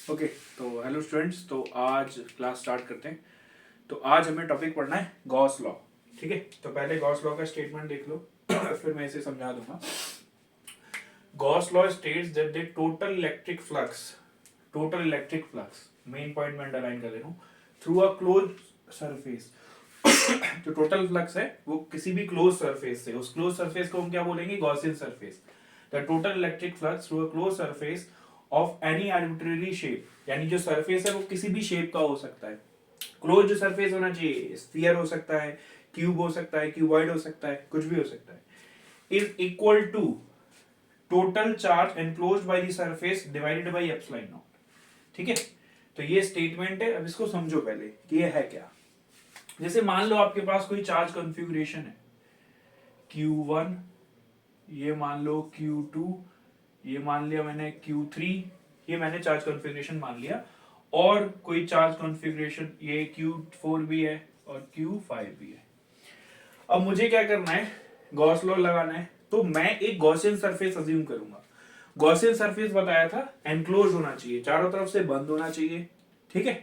Okay तो hello students, तो आज क्लास स्टार्ट करते हैं। तो आज हमें टॉपिक पढ़ना है गॉस लॉ। ठीक है, तो पहले गॉस लॉ का स्टेटमेंट देख लो फिर मैं इसे समझा दूंगा। Gauss law states that the total electric flux main point में अंडरलाइन कर दे रहा हूँ, थ्रू अ क्लोज सरफेस। जो टोटल फ्लक्स है वो किसी भी क्लोज सरफेस से, उस क्लोज सरफेस को हम क्या बोलेंगे? Gaussian surface. The total electric flux through a close surface of any arbitrary shape, यानी जो सरफेस है वो किसी भी शेप का हो सकता है। क्लोज जो सरफेस होना चाहिए, स्फीयर हो सकता है, क्यूब हो सकता है, क्यूबॉइड हो सकता है, कुछ भी हो सकता है, is equal to total charge enclosed by the surface divided by epsilon naught. ठीक है, तो ये स्टेटमेंट है। अब इसको समझो पहले कि ये है क्या। जैसे मान लो आपके पास कोई चार्ज कॉन्फ़िगरेशन है Q1, ये मान लो Q2, ये मान लिया मैंने Q3, ये मैंने चार्ज कॉन्फ़िगरेशन मान लिया, और कोई चार्ज कॉन्फ़िगरेशन ये Q4 भी है और Q5 भी है। अब मुझे क्या करना है? गॉस लॉ लगाना है। तो मैं एक गॉसियन सरफेस अज्यूम करूंगा। गॉसियन सरफेस बताया था एनक्लोज होना चाहिए, चारों तरफ से बंद होना चाहिए। ठीक है,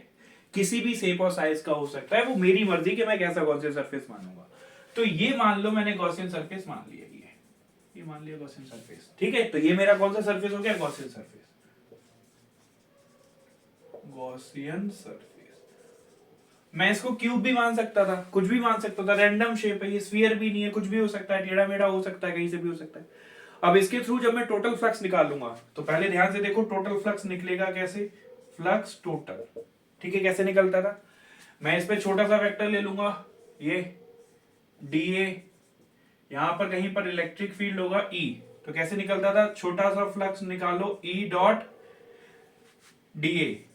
किसी भी शेप और साइज का हो सकता है, वो मेरी मर्जी कि मैं कैसा गॉसियन सरफेस मानूंगा। तो ये मान लो मैंने गॉसियन सरफेस मान लिया, ये मान लिया गॉसियन सरफेस। ठीक है, तो ये मेरा कौन सा सरफेस हो गया? Gaussian surface. गॉसियन सरफेस मैं इसको क्यूब भी मान सकता था, कुछ भी मान सकता था, रैंडम शेप है, ये स्फीयर भी नहीं है, कुछ भी हो सकता है, टेढ़ा मेढ़ा हो सकता है, कहीं से भी हो सकता है। अब इसके थ्रू जब मैं टोटल फ्लक्स निकालूंगा तो पहले ध्यान से देखो टोटल फ्लक्स निकलेगा कैसे? Flux total. ठीक है, कैसे निकलता था? मैं इस पे छोटा सा वेक्टर ले लूंगा, ये डीए, यहां पर कहीं पर इलेक्ट्रिक फील्ड होगा ई, तो कैसे निकलता था? छोटा सा फ्लक्स निकालो ई डॉट डीए,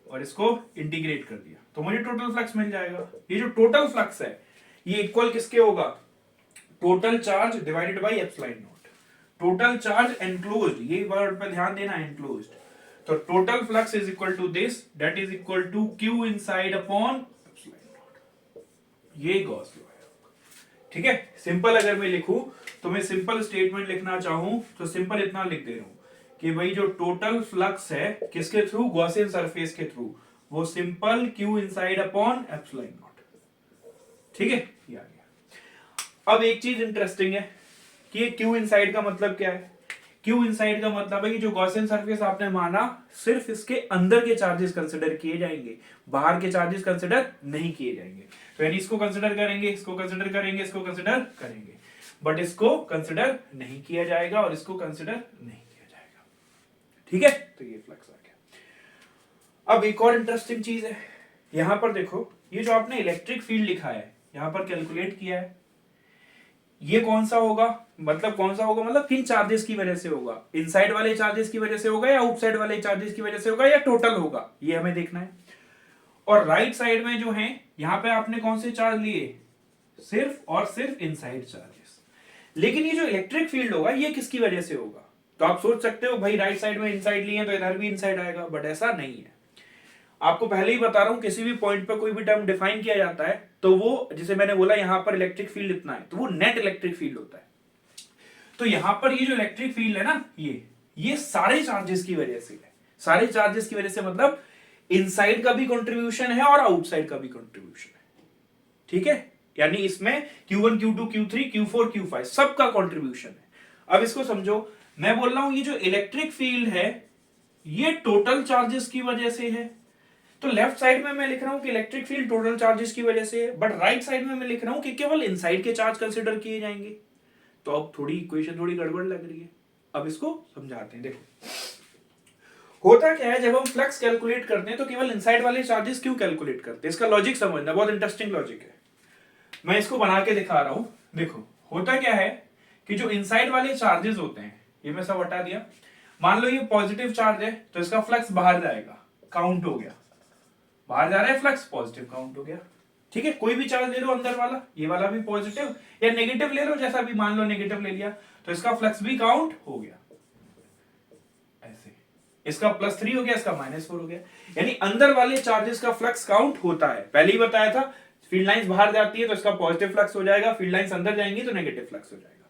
और इसको इंटीग्रेट कर दिया तो मुझे टोटल फ्लक्स मिल जाएगा। ये जो टोटल फ्लक्स है ये इक्वल किसके होगा? Total charge divided by epsilon naught. Total charge enclosed, ये वर्ड पे ध्यान देना, एनक्लोज्ड। तो total flux is equal to this, that is equal to Q inside upon epsilon naught. ये गॉस लॉ है। ठीक है, सिंपल अगर मैं लिखूं तो मैं सिंपल स्टेटमेंट लिखना चाहूं तो सिंपल इतना लिख दे रहा हूं कि भाई जो टोटल फ्लक्स है किसके थ्रू? गॉसियन सरफेस के थ्रू, वो simple Q inside upon epsilon naught. ठीक है, ये आ गया। अब एक चीज इंटरेस्टिंग है कि ये क्यू इनसाइड का मतलब क्या है? क्यू इनसाइड का मतलब है कि जो गॉसियन सरफेस आपने माना, सिर्फ इसके अंदर के चार्जेस कंसिडर किए जाएंगे, बाहर के चार्जेस कंसिडर नहीं किए जाएंगे। तो यानी इसको कंसिडर करेंगे, इसको कंसिडर करेंगे, इसको कंसिडर करेंगे, बट इसको कंसिडर नहीं किया जाएगा और इसको कंसिडर नहीं किया जाएगा। ठीक है, तो ये फ्लक्स आ गया। अब एक और इंटरेस्टिंग चीज है, यहां पर देखो, ये जो आपने इलेक्ट्रिक फील्ड लिखा है यहां पर कैलकुलेट किया है, ये कौन सा होगा? मतलब कौन सा होगा मतलब किन चार्जेस की वजह से होगा? इनसाइड वाले चार्जेस की वजह से होगा या आउटसाइड वाले चार्जेस की वजह से होगा या टोटल होगा? ये हमें देखना है। और राइट साइड में जो है यहां पे आपने कौन से चार्ज लिए? सिर्फ और सिर्फ इनसाइड चार्जेस। लेकिन ये जो इलेक्ट्रिक फील्ड होगा ये किसकी वजह से होगा? तो आप सोच सकते हो भाई राइट साइड में इनसाइड लिए तो इधर भी इनसाइड आएगा, बट ऐसा नहीं है। आपको पहले ही बता रहा हूं, किसी भी पॉइंट पर कोई भी टर्म डिफाइन किया जाता है तो वो, जैसे मैंने बोला यहां पर इलेक्ट्रिक फील्ड इतना है, तो वो नेट इलेक्ट्रिक फील्ड होता है। तो यहां पर ये जो इलेक्ट्रिक फील्ड है ना, ये सारे चार्जेस की वजह से है। सारे चार्जेस की वजह से मतलब इनसाइड का भी कंट्रीब्यूशन है और आउटसाइड का भी कंट्रीब्यूशन है। ठीक है, यानी इसमें Q1, Q2, Q3, Q4, Q5 सबका कंट्रीब्यूशन है। अब इसको समझो, मैं बोल रहा हूं ये जो इलेक्ट्रिक फील्ड है ये टोटल चार्जेस की वजह से है। तो लेफ्ट साइड में मैं लिख रहा हूं कि इलेक्ट्रिक फील्ड टोटल चार्जेस की वजह से है, बट राइट साइड में मैं लिख रहा हूं कि केवल इनसाइड के चार्ज कंसीडर किए जाएंगे। तो अब थोड़ी इक्वेशन थोड़ी गड़बड़ लग रही है। अब इसको समझाते हैं। देखो होता क्या है, जब हम फ्लक्स कैलकुलेट करते हैं तो केवल इनसाइड वाले चार्जेस क्यों कैलकुलेट करते हैं? इसका लॉजिक समझना, बहुत इंटरेस्टिंग लॉजिक है। मैं इसको बना के दिखा रहा हूं। देखो होता क्या है कि जो इनसाइड वाले चार्जेस होते हैं, ये मैं सब हटा दिया। मान लो ये पॉजिटिव चार्ज है तो इसका फ्लक्स बाहर जाएगा, काउंट हो गया, बाहर जा रहा है फ्लक्स, पॉजिटिव काउंट हो गया। ठीक है, कोई भी चार्ज ले लो अंदर वाला, ये वाला भी पॉजिटिव या नेगेटिव ले लो, जैसा भी मान लो नेगेटिव ले लिया तो इसका फ्लक्स भी काउंट हो गया। ऐसे इसका +3 हो गया, इसका -4 हो गया। यानी अंदर वाले चार्जेस का फ्लक्स काउंट होता है। पहले ही बताया था, फील्ड लाइंस बाहर जाती है तो इसका पॉजिटिव फ्लक्स हो जाएगा, फील्ड लाइंस अंदर जाएंगी तो नेगेटिव फ्लक्स हो जाएगा।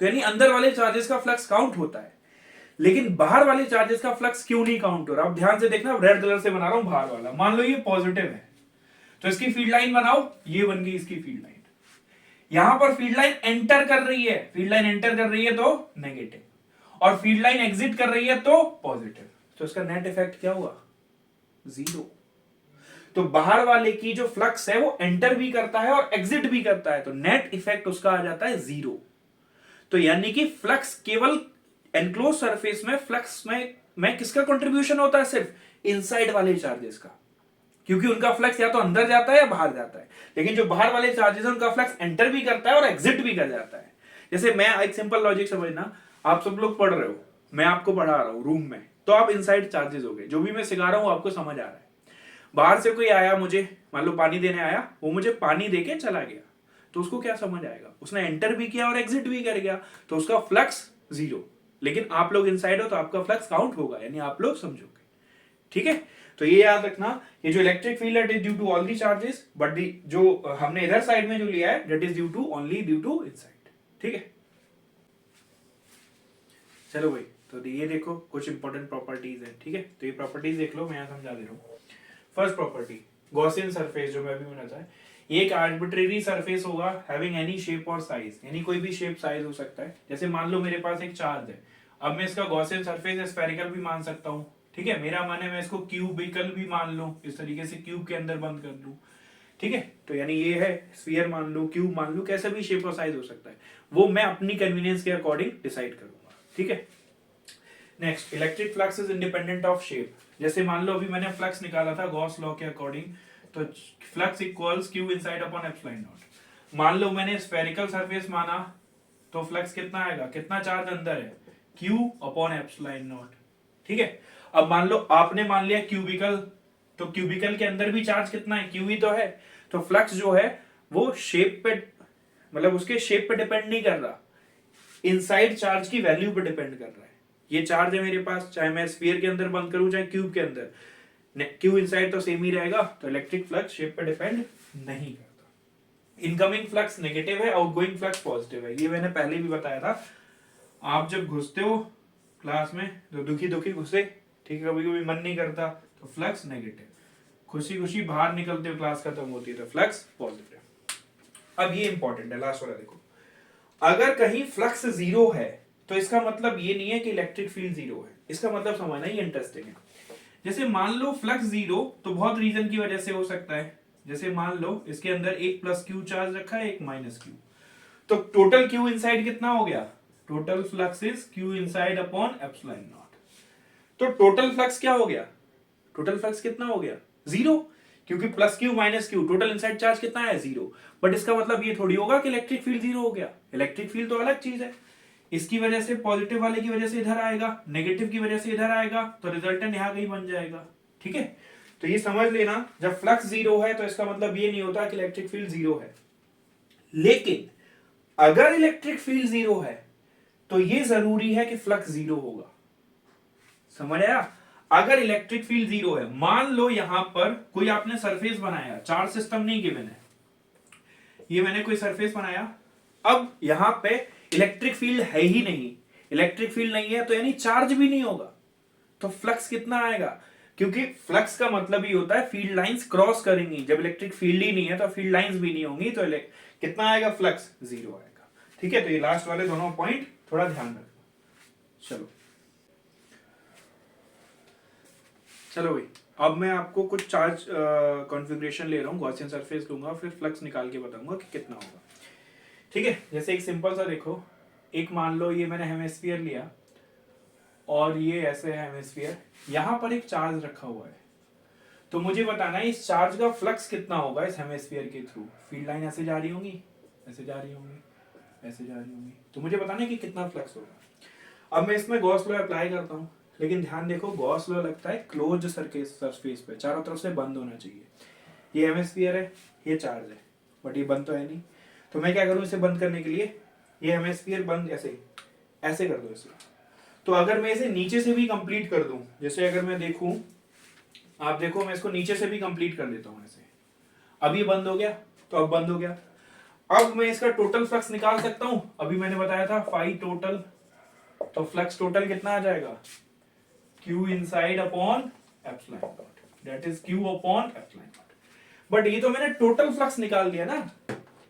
तो यानी अंदर वाले चार्जेस का फ्लक्स काउंट होता है। लेकिन बाहर वाले चार्जेस का फ्लक्स क्यों नहीं काउंट हो रहा? अब ध्यान से देखना, रेड कलर से बना रहा हूं बाहर वाला। मान लो ये पॉजिटिव है तो इसकी फील्ड लाइन बनाओ, ये बन गई इसकी फील्ड लाइन। यहां पर फील्ड लाइन एंटर कर रही है, फील्ड लाइन एंटर कर रही है तो नेगेटिव, और फील्ड लाइन एग्जिट कर रही है तो पॉजिटिव। तो इसका नेट इफेक्ट क्या हुआ? जीरो। तो बाहर वाले की जो फ्लक्स है वो एंटर भी करता है और एग्जिट भी करता है, तो नेट इफेक्ट उसका आ जाता है जीरो। तो यानी कि फ्लक्स केवल एनक्लोज सरफेस में फ्लक्स में किसका कंट्रीब्यूशन होता है? सिर्फ इनसाइड वाले चार्जेस का, क्योंकि उनका फ्लक्स या तो अंदर जाता है या बाहर जाता है। लेकिन जो बाहर वाले चार्जेस है उनका फ्लक्स एंटर भी करता है और एग्जिट भी कर जाता है। जैसे मैं एक सिंपल लॉजिक समझना, आप सब लोग पढ़ रहे हो, मैं आपको पढ़ा रहा हूं रूम में, तो आप इनसाइड चार्जेस हो गए, जो भी मैं सिखा रहा हूं आपको समझ आ रहा है। बाहर से कोई आया, मुझे मान लो पानी देने आया, वो मुझे पानी देके चला गया, तो उसको क्या समझ आएगा? उसने एंटर भी किया और एग्जिट भी कर गया, तो उसका फ्लक्स जीरो। लेकिन आप लोग इनसाइड हो तो आपका फ्लक्स काउंट होगा, यानी आप लोग समझोगे। ठीक है, तो ये याद रखना, ये जो इलेक्ट्रिक फील्ड है, it is due to all the charges, but जो हमने इधर साइड में जो लिया है, that is due to only due to inside. ठीक है, चलो भाई, तो ये देखो कुछ इंपॉर्टेंट प्रॉपर्टीज है। ठीक है, तो ये प्रॉपर्टीज देख लो, मैं यहाँ समझा दे रहा हूँ। फर्स्ट प्रॉपर्टी, गॉसियन सरफेस, जो मैं भी बनाता है, ये एक आर्बिट्रेरी सरफेस होगा हैविंग एनी शेप और साइज, यानी कोई भी शेप साइज हो सकता है। जैसे मान लो मेरे पास एक चार्ज है, अब मैं इसका गॉसियन सरफेस स्फेरिकल भी मान सकता हूँ। ठीक है, मेरा मन है मैं इसको क्यूबिकल भी मान लूं, इस तरीके से क्यूब के अंदर बंद कर लूं। ठीक है, तो यानी ये है स्फीयर मान लूं, क्यूब मान लूं, कैसे भी शेप और साइज हो सकता है, वो मैं अपनी कन्वीनियंस के अकॉर्डिंग डिसाइड करूंगा। ठीक है, next, electric flux is independent of shape. जैसे मान लो अभी मैंने फ्लक्स निकाला था गॉस लॉ के अकॉर्डिंग, तो flux equals Q inside upon epsilon not. मान लो मैंने स्फेरिकल सरफेस माना, तो फ्लक्स कितना आएगा? कितना चार्ज अंदर है? Q upon epsilon naught. ठीक है, अब मान लो आपने मान लिया क्यूबिकल, तो क्यूबिकल के अंदर भी चार्ज कितना है? क्यू ही तो है। तो फ्लक्स जो है वो शेप पे, मतलब उसके शेप पे डिपेंड नहीं कर रहा, इनसाइड चार्ज की वैल्यू पे डिपेंड कर रहा है। ये चार्ज है मेरे पास, चाहे मैं स्फीयर के अंदर बंद करूं चाहे क्यूब के अंदर, क्यू इनसाइड तो सेम ही रहेगा, तो इलेक्ट्रिक फ्लक्स शेप पे डिपेंड नहीं करता। इनकमिंग फ्लक्स नेगेटिव है, आउटगोइंग फ्लक्स पॉजिटिव है, ये मैंने पहले भी बताया था। आप जब घुसते हो क्लास में तो दुखी दुखी घुसे, ठीक है, कभी कभी मन नहीं करता तो फ्लक्स नेगेटिव, खुशी खुशी बाहर निकलते हो क्लास खत्म होती है तो फ्लक्स पॉजिटिव। अब ये इंपॉर्टेंट है, लास्ट वाला देखो, अगर कहीं फ्लक्स जीरो है तो इसका मतलब ये नहीं है कि इलेक्ट्रिक फील्ड जीरो है, इसका मतलब समझना, ये इंटरेस्टिंग है। जैसे मान लो फ्लक्स जीरो, तो बहुत रीजन की वजह से हो सकता है। जैसे मान लो इसके अंदर एक प्लस क्यू चार्ज रखा है, एक माइनस क्यू, तो टोटल क्यू इनसाइड कितना हो गया? Total flux is Q inside upon epsilon naught. तो टोटल फ्लक्स क्या हो गया? टोटल फ्लक्स कितना हो गया? जीरो, क्योंकि plus Q minus Q, total inside charge कितना है? जीरो। बट इसका मतलब ये थोड़ी होगा कि इलेक्ट्रिक फील्ड जीरो हो गया। इलेक्ट्रिक फील्ड तो अलग चीज है, इसकी वजह से पॉजिटिव वाले की वजह से इधर आएगा, नेगेटिव की वजह से इधर आएगा, तो रिजल्टेंट यहां कहीं बन जाएगा। ठीक है, तो ये समझ लेना, जब फ्लक्स जीरो है तो इसका मतलब ये नहीं होता कि इलेक्ट्रिक फील्ड जीरो है। लेकिन अगर इलेक्ट्रिक फील्ड जीरो है तो ये जरूरी है कि फ्लक्स जीरो होगा। समझ आया? अगर इलेक्ट्रिक फील्ड जीरो है, मान लो यहां पर कोई आपने सरफेस बनाया, चार्ज सिस्टम नहीं गिवन है, ये मैंने कोई सरफेस बनाया, अब यहां पे इलेक्ट्रिक फील्ड है ही नहीं, इलेक्ट्रिक फील्ड नहीं है तो यानी चार्ज भी नहीं होगा, तो फ्लक्स कितना आएगा? क्योंकि फ्लक्स का मतलब ही होता है फील्ड लाइंस क्रॉस करेंगी, जब इलेक्ट्रिक फील्ड ही नहीं है तो फील्ड लाइंस भी नहीं होंगी, तो कितना आएगा? फ्लक्स जीरो आएगा। ठीक है, तो ये लास्ट वाले दोनों पॉइंट थोड़ा ध्यान रखना। चलो भाई, अब मैं आपको कुछ चार्ज कॉन्फ़िगरेशन ले रहा हूँ, गॉसियन सरफेस लूंगा, फिर फ्लक्स निकाल के बताऊंगा कि कितना होगा। ठीक है, जैसे एक सिंपल सा देखो, एक मान लो ये मैंने हेमिस्फीयर लिया और ये ऐसे है हेमिस्फीयर, यहां पर एक चार्ज रखा हुआ है, तो मुझे बताना है इस चार्ज का फ्लक्स कितना होगा इस हेमिस्फीयर के थ्रू। फील्ड लाइन ऐसे जा रही होंगी, ऐसे जा रही होंगी, ऐसे जा रही होंगी, तो मुझे बताना है कि कितना फ्लक्स होगा। अब मैं इसमें गॉस लॉ अप्लाई करता हूँ, लेकिन ध्यान देखो गॉस लॉ लगता है क्लोज्ड सरफेस पे, चारों तरफ से बंद होना चाहिए। ये हेमिस्फीयर है, ये चार्ज है, बट ये बंद तो है नहीं, तो मैं क्या करूं इसे बंद करने के लिए? ये हेमिस्फीयर बंद ऐसे ऐसे कर दो इसे। तो अगर मैं इसे नीचे से भी कंप्लीट कर दूं, जैसे अगर मैं देखूं, आप देखो मैं इसको नीचे से भी कंप्लीट कर देता हूं ऐसे, अब ये बंद हो गया, तो अब बंद हो गया। अब मैं इसका टोटल फ्लक्स निकाल सकता हूं, अभी मैंने बताया था फाई टोटल तो फ्लक्स टोटल कितना आ जाएगा, Q inside upon epsilon not, that is Q upon epsilon not. But ये तो मैंने टोटल फ्लक्स निकाल दिया ना।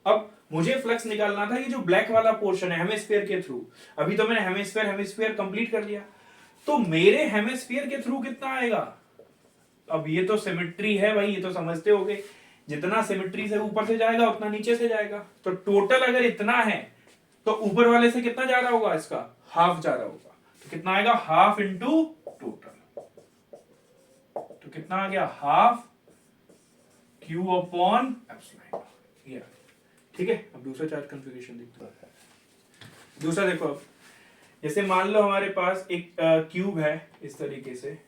अब मुझे फ्लक्स निकालना था ये जो ब्लैक वाला पोर्शन है हेमिस्फीयर के थ्रू। अभी तो मैंने हेमिस्फीयर हेमिस्फीयर कंप्लीट कर लिया, तो मेरे हेमिस्फीयर के थ्रू कितना आएगा। अब ये तो सिमेट्री है भाई, ये तो समझते होगे, जितना सिमेट्री से ऊपर से जाएगा उतना नीचे से जाएगा। तो टोटल अगर इतना है तो ऊपर वाले से कितना जा रहा होगा, इसका हाफ जा रहा होगा। तो कितना आएगा, हाफ इंटू टोटल। तो कितना आ गया, हाफ Q अपॉन एप्सिलॉन। ये ठीक है। अब दूसरा चार्ज कॉन्फ़िगरेशन देखते हैं। दूसरा देखो, अब जैसे मान लो हमारे पास एक क्यूब है इस तरीके से,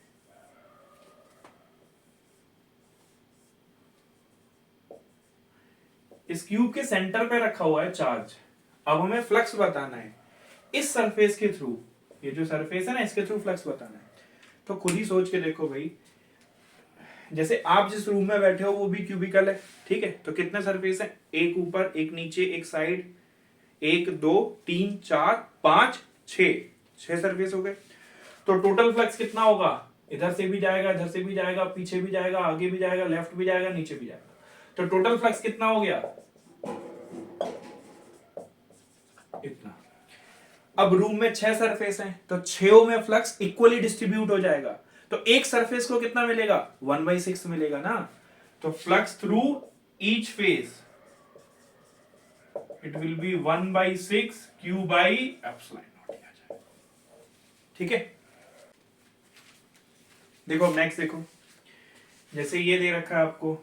इस क्यूब के सेंटर पे रखा हुआ है चार्ज। अब हमें फ्लक्स बताना है इस सरफेस के थ्रू, ये जो सरफेस है ना इसके थ्रू फ्लक्स बताना है। तो खुद ही सोच के देखो भाई, जैसे आप जिस रूम में बैठे हो वो भी क्यूबिकल है, ठीक है। तो कितने सरफेस है, एक ऊपर एक नीचे एक साइड, 1 2 3 4 5 6 सरफेस हो गए। तो टोटल फ्लक्स कितना होगा, इधर से भी जाएगा, इधर से भी जाएगा, पीछे भी जाएगा, आगे भी जाएगा, लेफ्ट भी जाएगा, नीचे भी जाएगा। तो टोटल फ्लक्स कितना हो गया, इतना। अब रूम में 6 सरफेस हैं, तो 6 में फ्लक्स इक्वली डिस्ट्रीब्यूट हो जाएगा। तो एक सरफेस को कितना मिलेगा, 1/6 मिलेगा ना। तो flux through each face it will B 1/6 Q by epsilon naught. ठीक है। देखो नेक्स्ट देखो, जैसे ये दे रखा है आपको,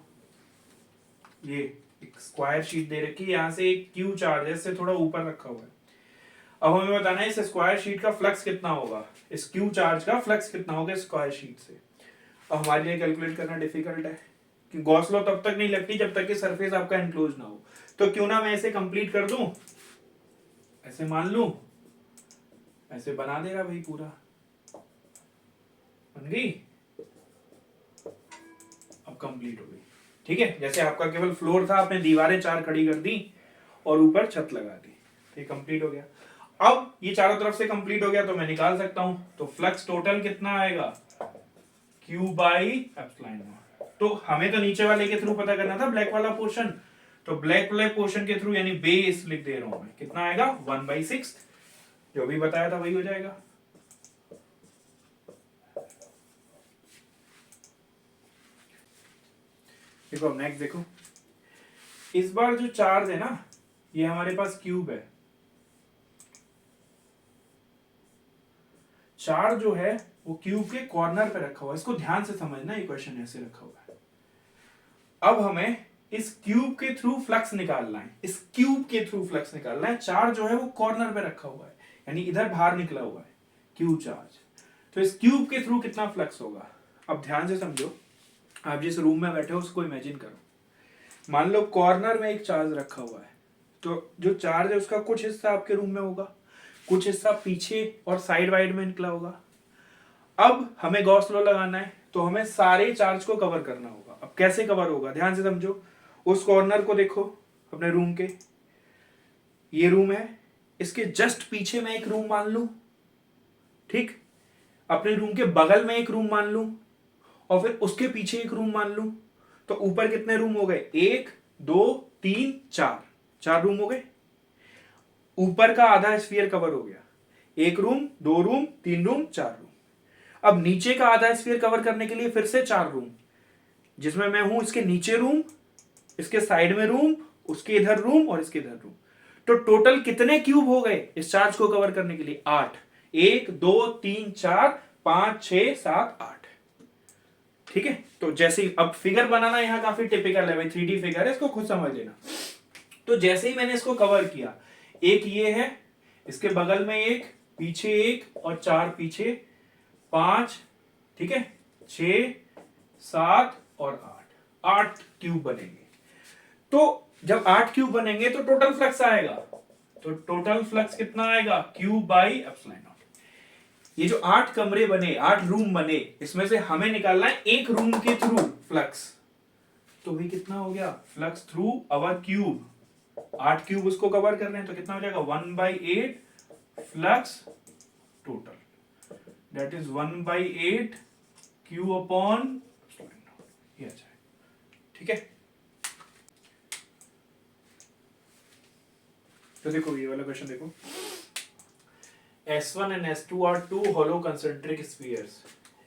ये एक स्क्वायर शीट दे रखी है, यहां से एक Q चार्ज है, इससे थोड़ा ऊपर रखा हुआ है। अब हमें बताना है इस स्क्वायर शीट का फ्लक्स कितना होगा, इस Q चार्ज का फ्लक्स कितना होगा स्क्वायर शीट से। अब हमारे लिए कैलकुलेट करना डिफिकल्ट है कि गॉस लॉ तब तक नहीं लगती जब तक कि सरफेस आपका एनक्लोज ना हो। तो क्यों ना मैं इसे कंप्लीट कर दूं, ऐसे मान लूं, ऐसे बना दे रहा भाई, पूरा बन गई, अब कंप्लीट हो गई। ठीक है, जैसे आपका केवल फ्लोर था, आपने दीवारें 4 खड़ी कर दी और ऊपर छत लगा दी, ये कंप्लीट हो गया। अब ये चारों तरफ से कंप्लीट हो गया तो मैं निकाल सकता हूं। तो फ्लक्स टोटल कितना आएगा, Q बाई एप्सिलॉन नॉट। तो हमें तो नीचे वाले के थ्रू पता करना था, ब्लैक वाला पोर्शन, तो ब्लैक वाले पोर्शन के थ्रू यानी बेस लिख दे रहा हूं मैं, कितना आएगा 1/6, जो भी बताया था वही हो जाएगा। देखो अब नेक्स्ट देखो, इस बार जो चार्ज है ना, ये हमारे पास क्यूब है, चार्ज जो है वो क्यूब के कॉर्नर पे रखा हुआ है। इसको ध्यान से समझना, ये क्वेश्चन ऐसे रखा हुआ है। अब हमें इस क्यूब के थ्रू फ्लक्स निकालना है, इस क्यूब के थ्रू फ्लक्स निकालना है। चार्ज जो है वो कॉर्नर पे रखा हुआ है, यानी इधर बाहर निकला हुआ है क्यूब चार्ज। तो इस क्यूब के थ्रू कितना फ्लक्स होगा। अब ध्यान से समझो, आप जिस रूम में बैठे हो उसको इमेजिन करो। मान लो कॉर्नर में एक चार्ज रखा हुआ है, तो जो चार्ज है उसका कुछ हिस्सा आपके रूम में होगा, कुछ हिस्सा पीछे और साइड वाइड में निकला होगा। अब हमें गॉस लॉ लगाना है, तो हमें सारे चार्ज को कवर करना होगा। अब कैसे कवर होगा, ध्यान से समझो। उस कॉर्नर को देखो अपने रूम के, ये रूम है, इसके जस्ट पीछे मैं एक रूम मान लूं, ठीक, अपने रूम के बगल में एक रूम मान लूं, और फिर उसके पीछे एक रूम मान लूं। तो ऊपर कितने रूम हो गए, 1 2 3 4 रूम हो गए। ऊपर का आधा स्फीयर कवर हो गया, 1 रूम 2 रूम 3 रूम 4 रूम। अब नीचे का आधा स्फीयर कवर करने के लिए फिर से 4 रूम, जिसमें मैं हूं, इसके नीचे रूम, इसके साइड में रूम, उसके इधर रूम और इसके इधर रूम। तो टोटल कितने क्यूब हो गए इस चार्ज को कवर करने के लिए, 8। 1 2 3 4 5 6 7 8। ठीक है। तो जैसे ही अब फिगर बनाना यहां काफी टिपिकल है भाई, 3D फिगर है, इसको खुद समझ लेना। तो जैसे ही मैंने इसको कवर किया, एक ये है, इसके बगल में एक, पीछे एक और 4 पीछे, 5, ठीक है, 6 7 और 8 क्यूब बनेंगे। तो जब 8 क्यूब बनेंगे तो टोटल फ्लक्स आएगा, तो टोटल फ्लक्स कितना आएगा, क्यूब बाई एप्सिलॉन नॉट। ये जो 8 कमरे बने, 8 रूम बने, इसमें से हमें निकालना है एक रूम के थ्रू फ्लक्स। तो भी कितना हो गया, flux through our cube, 8 cube उसको कवर कर रहे हैं, तो कितना हो जाएगा 1/8 flux total, that is 1/8 Q upon ये आ जाए, ठीक है। तो देखो ये वाला क्वेश्चन देखो, S1 and S2 are two hollow concentric spheres,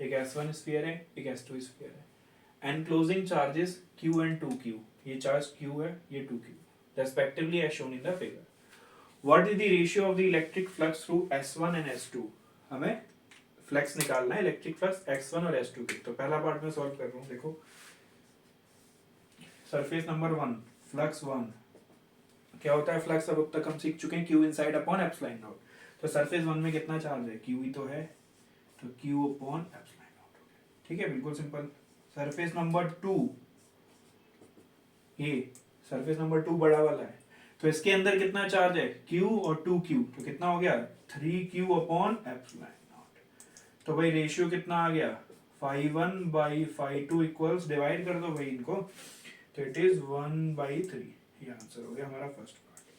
एक S1 स्फीयर है, एक S2 स्फीयर है, enclosing charges Q and 2Q, ये चार्ज Q है, ये 2Q, respectively as shown in the figure. What is the ratio of the electric flux through S1 and S2? हमें flux निकालना है, electric flux x1 और s2 की। तो पहला पार्ट में सॉल्व कर रहा हूँ, देखो सरफेस नंबर 1 फ्लक्स 1 क्या होता है, फ्लक्स अब तक हम सीख चुके हैं Q inside upon epsilon naught. तो सरफेस 1 में कितना चार्ज है, Q ही तो है, तो Q अपॉन एप्सिलॉन नॉट, ठीक है, बिल्कुल सिंपल। सरफेस नंबर 2, ये सरफेस नंबर 2 बड़ा वाला है, तो इसके अंदर कितना चार्ज है, Q और 2Q, तो कितना हो गया 3Q अपॉन एप्सिलॉन नॉट। तो भाई रेशियो कितना आ गया 5:1/5:2 इक्वल्स, डिवाइड कर दो भाई इनको, तो इट इज 1/3। ये आंसर हो गया हमारा फर्स्ट पार्ट,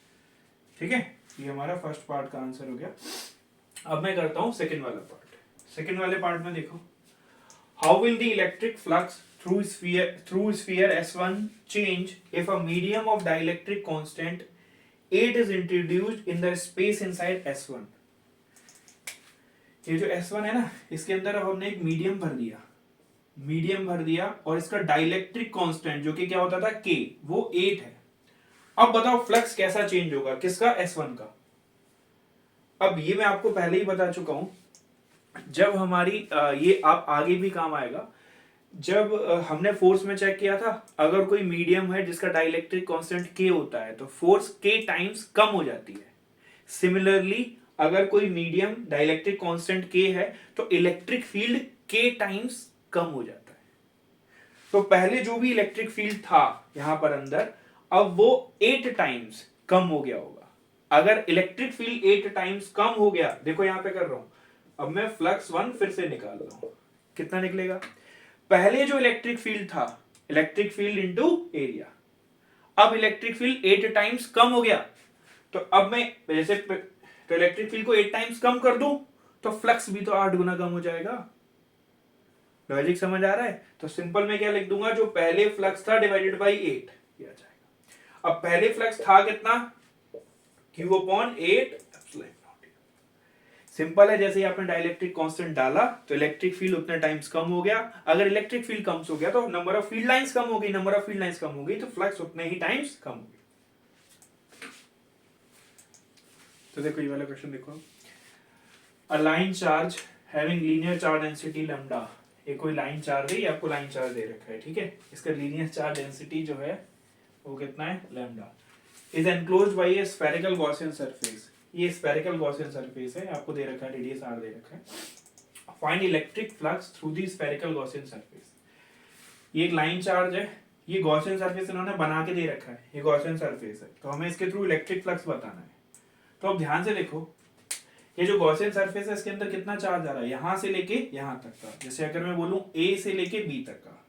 ठीक है, ये हमारा फर्स्ट पार्ट का आंसर हो गया। अब मैं करता हूं सेकंड वाला पार्ट। सेकंड वाले पार्ट में देखो, how will the electric flux through sphere S1 change if a medium of dielectric constant 8 is introduced in the space inside S1। ये जो S1 है ना, इसके अंदर अब हमने एक मीडियम भर दिया और इसका डाइलेक्ट्रिक कांस्टेंट जो कि क्या होता था K, वो 8 है। अब बताओ फ्लक्स कैसा चेंज होगा, किसका, S1 का। अब ये मैं आपको पहले ही बता चुका हूं, जब हमारी ये आप आगे भी काम आएगा, जब हमने फोर्स में चेक किया था, अगर कोई मीडियम है जिसका डाइलेक्ट्रिक कांस्टेंट K होता है तो फोर्स K टाइम्स कम हो जाती है। सिमिलरली अगर कोई मीडियम डाइलेक्ट्रिक कांस्टेंट K है तो इलेक्ट्रिक फील्ड K टाइम्स कम हो जाता है। तो पहले जो भी इलेक्ट्रिक फील्ड था यहां पर अंदर, अब वो 8 टाइम्स कम हो गया होगा। अगर इलेक्ट्रिक फील्ड 8 टाइम्स कम हो गया, देखो यहां पे कर रहा हूं, अब मैं फ्लक्स 1 फिर से निकाल रहा हूं, कितना निकलेगा, पहले जो इलेक्ट्रिक फील्ड था, इलेक्ट्रिक फील्ड इनटू एरिया, अब इलेक्ट्रिक फील्ड 8 टाइम्स कम हो गया, तो अब मैं जैसे तो इलेक्ट्रिक फील्ड को 8 टाइम्स कम कर दूं तो फ्लक्स भी तो 8 गुना कम हो जाएगा। लॉजिक समझ आ रहा है। तो सिंपल में क्या लिख दूंगा, जो पहले फ्लक्स था डिवाइडेड बाई 8 ये आ जाएगा। अब पहले फ्लक्स था कितना, Q upon 8 epsilon not. Simple है, जैसे ही आपने डाइलेक्ट्रिक कांस्टेंट डाला तो इलेक्ट्रिक फील्ड उतने टाइम्स कम हो गया। अगर इलेक्ट्रिक फील्ड कम हो गया तो नंबर ऑफ फील्ड लाइंस कम हो गई, नंबर ऑफ फील्ड लाइंस कम हो गई तो फ्लक्स उतने ही टाइम्स कम हो गई। तो देखो ये वाला क्वेश्चन देखो, a line charge having linear charge density lambda, ये कोई लाइन चार्ज है, ये आपको लाइन चार्ज दे रखा है, ठीक है, इसका लीनियर चार्ज डेंसिटी जो है वो कितना है, lambda, is enclosed bye A spherical Gaussian surface. ये स्फेरिकल गॉसियन सरफेस है, आपको दे रखा है रेडियस r दे रखा है। Find electric flux through the spherical Gaussian surface. ये एक लाइन चार्ज है, ये गॉसियन सरफेस इन्होंने बना के दे रखा है, ये गॉसियन सरफेस है, तो हमें इसके थ्रू इलेक्ट्रिक फ्लक्स बताना है। तो अब ध्यान से देखो, ये जो गॉसियन सरफेस है इसके अंदर कितना चार्ज आ रहा है, यहां से लेके यहां तक का। जैसे अगर मैं बोलूं A से लेके B तक का,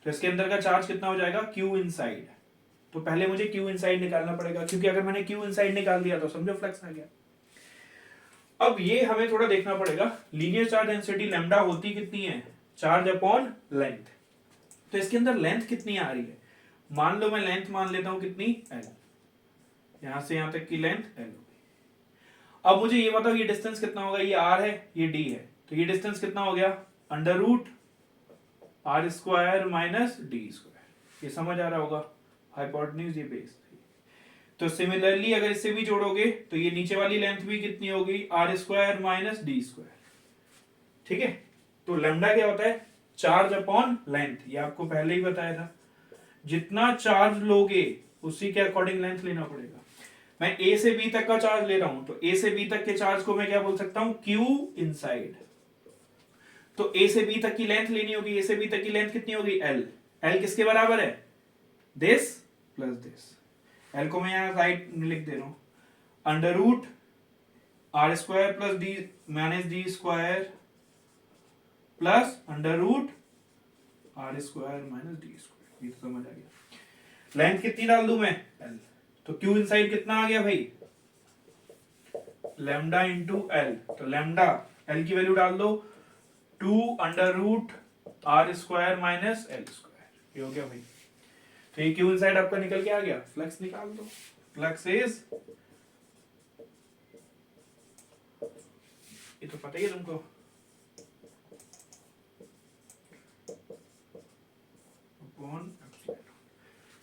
तो इसके अंदर का चार्ज कितना हो जाएगा, Q इनसाइड। तो पहले मुझे Q इनसाइड निकालना पड़ेगा, क्योंकि अगर मैंने Q इनसाइड निकाल दिया तो समझो फ्लक्स आ गया। अब ये हमें थोड़ा देखना पड़ेगा, लीनियर चार्ज डेंसिटी लैम्डा होती कितनी है, चार्ज अपॉन लेंथ। तो इसके अंदर लेंथ कितनी आ रही है, मान लो मैं लेंथ मान लेता हूं कितनी, L, यहां से यहां तक की लेंथ L। अब मुझे ये बताओ ये डिस्टेंस कितना होगा, ये r है ये d है, तो ये डिस्टेंस कितना हो गया, under root r square minus d square. ये समझ आ रहा होगा, हाइपोटेन्यूज ये बेस। तो सिमिलरली अगर इससे भी जोड़ोगे तो ये नीचे वाली लेंथ भी कितनी होगी, r square minus d square, ठीक है। तो लैम्डा क्या होता है, चार्ज अपॉन लेंथ, ये आपको पहले ही बताया था। जितना चार्ज लोगे उसी के अकॉर्डिंग लेंथ लेना पड़ेगा। मैं A से B तक का चार्ज ले रहा हूं, तो A से B तक के चार्ज को मैं क्या बोल सकता हूं, Q इनसाइड। तो A से B तक की लेंथ लेनी होगी, A से B तक की लेंथ कितनी होगी, L। L किसके बराबर है, दिस प्लस दिस। L को मैं यहां राइट में लिख दे रहा हूं, under root r square plus d minus d square plus under root r square minus d square. ये तो समझ आ गया। लेंथ कितनी डाल दूं मैं, L। तो Q इनसाइड कितना आ गया भाई, लैम्डा इंटू एल, तो लैम्डा एल की वैल्यू डाल दो 2√r² माइनस एल स्क्वायर, ये हो गया भाई। तो ये क्यू इनसाइड आपका निकल के आ गया, फ्लक्स निकाल दो। फ्लक्स इज, ये तो पता ही है तुमको, अपॉन एप्सिलॉन।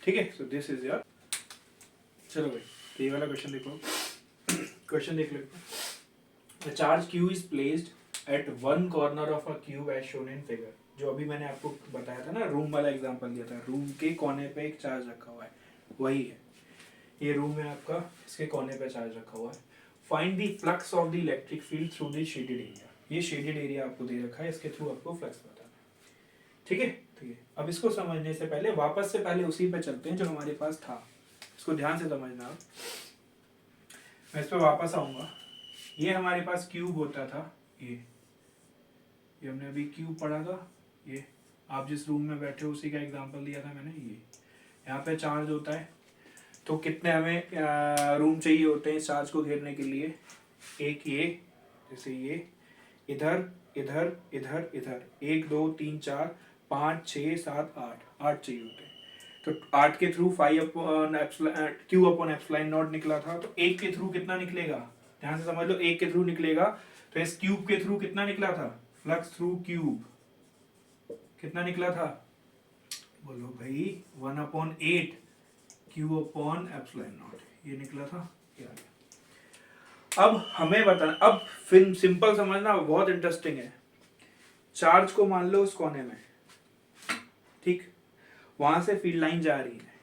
ठीक है, सो दिस इज योर। चलो भाई, तो ये वाला क्वेश्चन देखो। क्वेश्चन देख लेते हैं। The charge Q is placed at one corner of a cube as shown in figure. जो अभी मैंने आपको बताया था ना, रूम वाला एग्जांपल दिया था, रूम के कोने पे एक चार्ज रखा हुआ है, वही है। ये रूम है आपका, इसके कोने पे चार्ज रखा हुआ है। Find the flux of the electric field through the shaded area. ये शेडेड एरिया आपको दे रखा है, इसके थ्रू आपको फ्लक्स बताना है। ठीक है, ठीक है। अब इसको समझने से पहले वापस से पहले उसी पे चलते हैं जो हमारे पास था। इसको ध्यान से समझना आप। मैं इस पे वापस आऊंगा। ये हमारे पास क्यूब होता था, ये हमने अभी क्यूब पढ़ा था। ये आप जिस रूम में बैठे हो उसी का एग्जांपल दिया था मैंने। ये यहाँ पे चार्ज होता है, तो कितने हमें रूम चाहिए होते हैं इस चार्ज को घेरने के लिए? एक ये, जैसे ये इधर इधर इधर इधर, 1 2 3 4 5 6 7 8 चाहिए होते हैं। तो 8 के through Q upon epsilon not निकला था, तो 1 के थ्रू कितना निकलेगा? ध्यान से समझ लो, 1 के थ्रू निकलेगा, तो इस क्यूब के थ्रू कितना निकला था? फ्लक्स थ्रू क्यूब कितना निकला था? बोलो भाई, 1/8 Q अपॉन एप्सिलॉन नॉट, ये निकला था। ये आ गया। अब हमें बताना, अब फिर सिंपल समझना, बहुत इंटरेस्टिंग है। चार्ज को मान लो उस कोने में, ठीक, वहां से फील्ड लाइन जा रही है।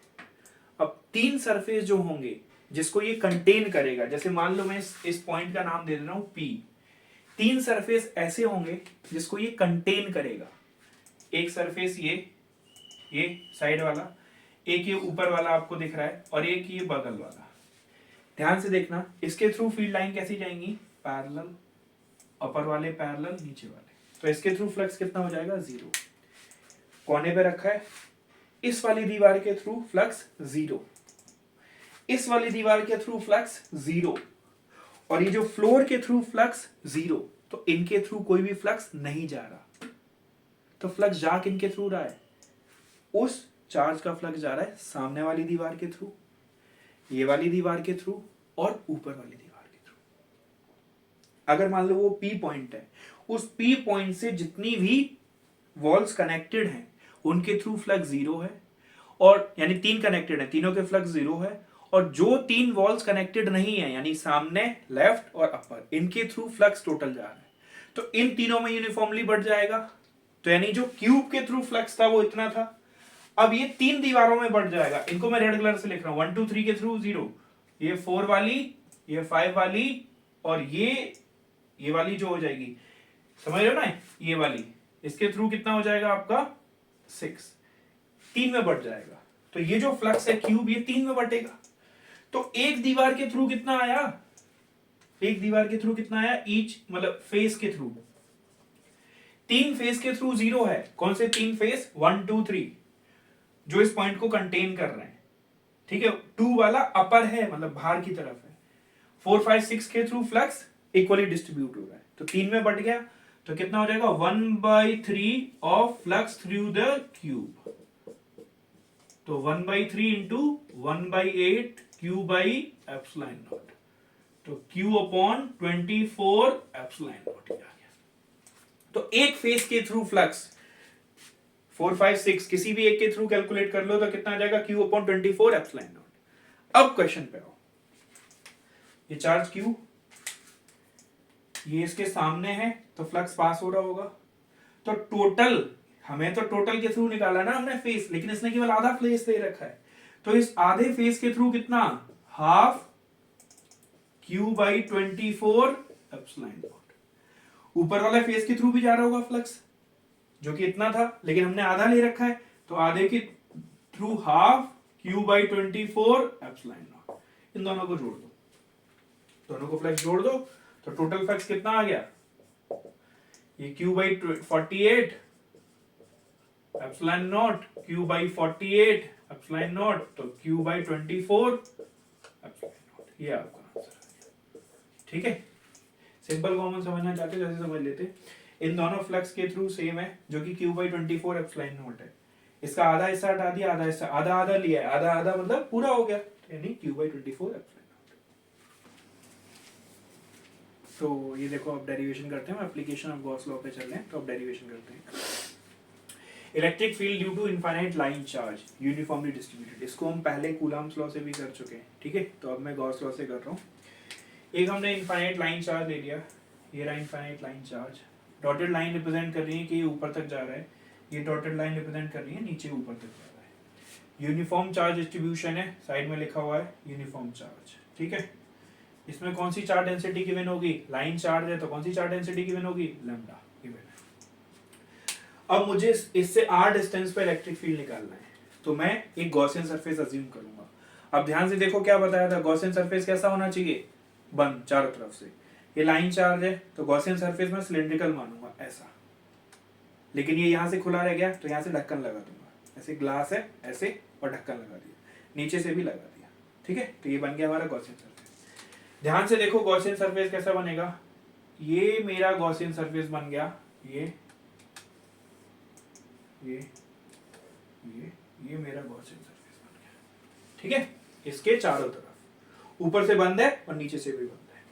अब 3 सरफेस जो होंगे जिसको ये कंटेन करेगा, जैसे मान लो मैं इस पॉइंट का नाम दे दे रहा हूं P। 3 सरफेस ऐसे होंगे जिसको ये कंटेन करेगा। एक सरफेस ये साइड वाला, एक ये ऊपर वाला आपको दिख रहा है, और एक ये बगल वाला। ध्यान से देखना, इसके थ्रू फील्ड लाइन कैसी जाएंगी? पैरेलल, अपर वाले पैरेलल, नीचे वाले। तो इसके थ्रू फ्लक्स कितना हो जाएगा? 0। कोने पे रखा है, इस वाली दीवार के थ्रू फ्लक्स 0, इस वाली दीवार के थ्रू फ्लक्स 0, और ये जो फ्लोर के थ्रू फ्लक्स 0। तो इनके थ्रू कोई भी फ्लक्स नहीं जा रहा। तो फ्लक्स जा किनके थ्रू रहा है? उस चार्ज का फ्लक्स जा रहा है सामने वाली दीवार के थ्रू, ये वाली दीवार के थ्रू, और ऊपर वाली दीवार के थ्रू। अगर मान लो वो P पॉइंट है, उस P पॉइंट से जितनी भी वॉल्स कनेक्टेड हैं उनके थ्रू फ्लक्स 0 है, और यानी 3 कनेक्टेड है, तीनों के फ्लक्स 0 है। और जो 3 वॉल्स कनेक्टेड नहीं है, यानी सामने, लेफ्ट और अपर, इनके थ्रू फ्लक्स टोटल जा रहा है। तो इन तीनों में यूनिफॉर्मली बढ़ जाएगा। तो यानी जो क्यूब के थ्रू फ्लक्स था वो इतना था, अब ये 3 दीवारों में बढ़ जाएगा। इनको मैं रेड कलर से लिख रहा हूं, 1 2 3 के थ्रू 0, ये 4 वाली, ये 5 वाली, और ये वाली जो हो जाएगी, समझ रहे हो ना, ये वाली, इसके थ्रू कितना हो जाएगा आपका? 6। 3 में बढ़ जाएगा। तो ये जो फ्लक्स है क्यूब, ये 3 में बटेगा। तो एक दीवार के थ्रू कितना आया? एक दीवार के थ्रू कितना आया? ईच मतलब फेस के थ्रू, 3 फेस के थ्रू 0 है। कौन से 3 फेस? 1 2 3, जो इस पॉइंट को कंटेन कर रहे हैं। ठीक है, 2 वाला अपर है, मतलब बाहर की तरफ है। 4 5 6 के थ्रू फ्लक्स इक्वली डिस्ट्रीब्यूट हो रहा है, तो 3 में बढ़ गया। तो कितना हो जाएगा? 1/3 of flux through the cube. तो 1/3 into 1/8 Q by epsilon naught. तो Q अपॉन 24 एप्सिलॉन नॉट आ गया। तो एक फेस के थ्रू फ्लक्स 4 5 6 किसी भी एक के थ्रू कैलकुलेट कर लो तो कितना आ जाएगा? Q upon 24 epsilon not. अब क्वेश्चन पे आओ। ये चार्ज Q, ये इसके सामने है, तो फ्लक्स पास हो रहा होगा। तो टोटल, हमें तो टोटल के थ्रू निकाला ना हमने फेस, लेकिन इसने केवल आधा फेस दे रखा है। तो इस आधे फेस के थ्रू कितना? Half Q by 24 epsilon not. ऊपर वाला फेस के थ्रू भी जा रहा होगा फ्लक्स, जो कि इतना था, लेकिन हमने आधा ले रखा है, तो आधे के through half Q by 24 epsilon naught. इन दोनों को जोड़ दो, दोनों को फ्लक्स जोड़ दो, तो टोटल फ्लक्स कितना आ गया? ये Q by 48 epsilon not, Q by 48 epsilon naught, तो Q बाई 24 एप्सिलॉन नॉट। ये आपका आंसर है। ठीक है, सिंपल कॉमन समझना चाहते हो जैसे समझ लेते। इन दोनों फ्लक्स के थ्रू सेम है जो कि Q/24 एप्सिलॉन नॉट है। इसका आधा हिस्सा हटा दिया, आधा हिस्सा आधा आधा लिया है, आधा आधा मतलब पूरा हो गया, यानी Q/24 एप्सिलॉन नॉट। तो ये देखो अब डेरिवेशन करते हैं, एप्लीकेशन ऑफ गॉस लॉ पे चल रहे हैं, तो अब डेरिवेशन करते हैं। Electric field due to infinite line charge uniformly distributed, इसको हम पहले कूलम्स लॉ से भी कर चुके हैं, ठीक है, तो अब मैं गॉस लॉ से कर रहा हूँ। एक हमने इनफाइनाइट लाइन चार्ज ले लिया, ये रहा infinite line charge, dotted line represent कर रही है कि ये ऊपर तक जा रहा है, ये डॉटेड लाइन रिप्रेजेंट कर रही है नीचे ऊपर तक जा रहा है। यूनिफॉर्म चार्ज डिस्ट्रीब्यूशन है, साइड में लिखा हुआ है यूनिफॉर्म चार्ज, ठीक है। इसमें कौन सी चार्ज डेंसिटी गिवन होगी, लाइन चार्ज है तो कौन सी चार्ज डेंसिटी गिवन होगी, लैम्डा गिवन है। अब मुझे इससे r डिस्टेंस पे इलेक्ट्रिक फील्ड निकालना है, तो मैं एक गॉसियन सरफेस अज्यूम करूंगा। अब ध्यान से देखो क्या बताया था, गॉसियन सरफेस कैसा होना चाहिए, बंद चारों तरफ से। ये लाइन चार्ज है तो गॉसियन सरफेस में सिलिंड्रिकल मानूंगा ऐसा, लेकिन ये यहाँ से खुला रह गया तो यहाँ से ढक्कन लगा दूंगा, ऐसे ग्लास है ऐसे और ढक्कन लगा दिया, नीचे से भी लगा दिया, ठीक है, तो ये बन गया हमारा गॉसियन सरफेस। ध्यान से देखो गॉसियन सरफेस कैसा बनेगा, ये मेरा गॉसियन सरफेस बन गया, ये मेरा गॉसियन सरफेस बन गया, ठीक है। इसके चारों तरफ ऊपर से बंद है और नीचे से भी बंद है।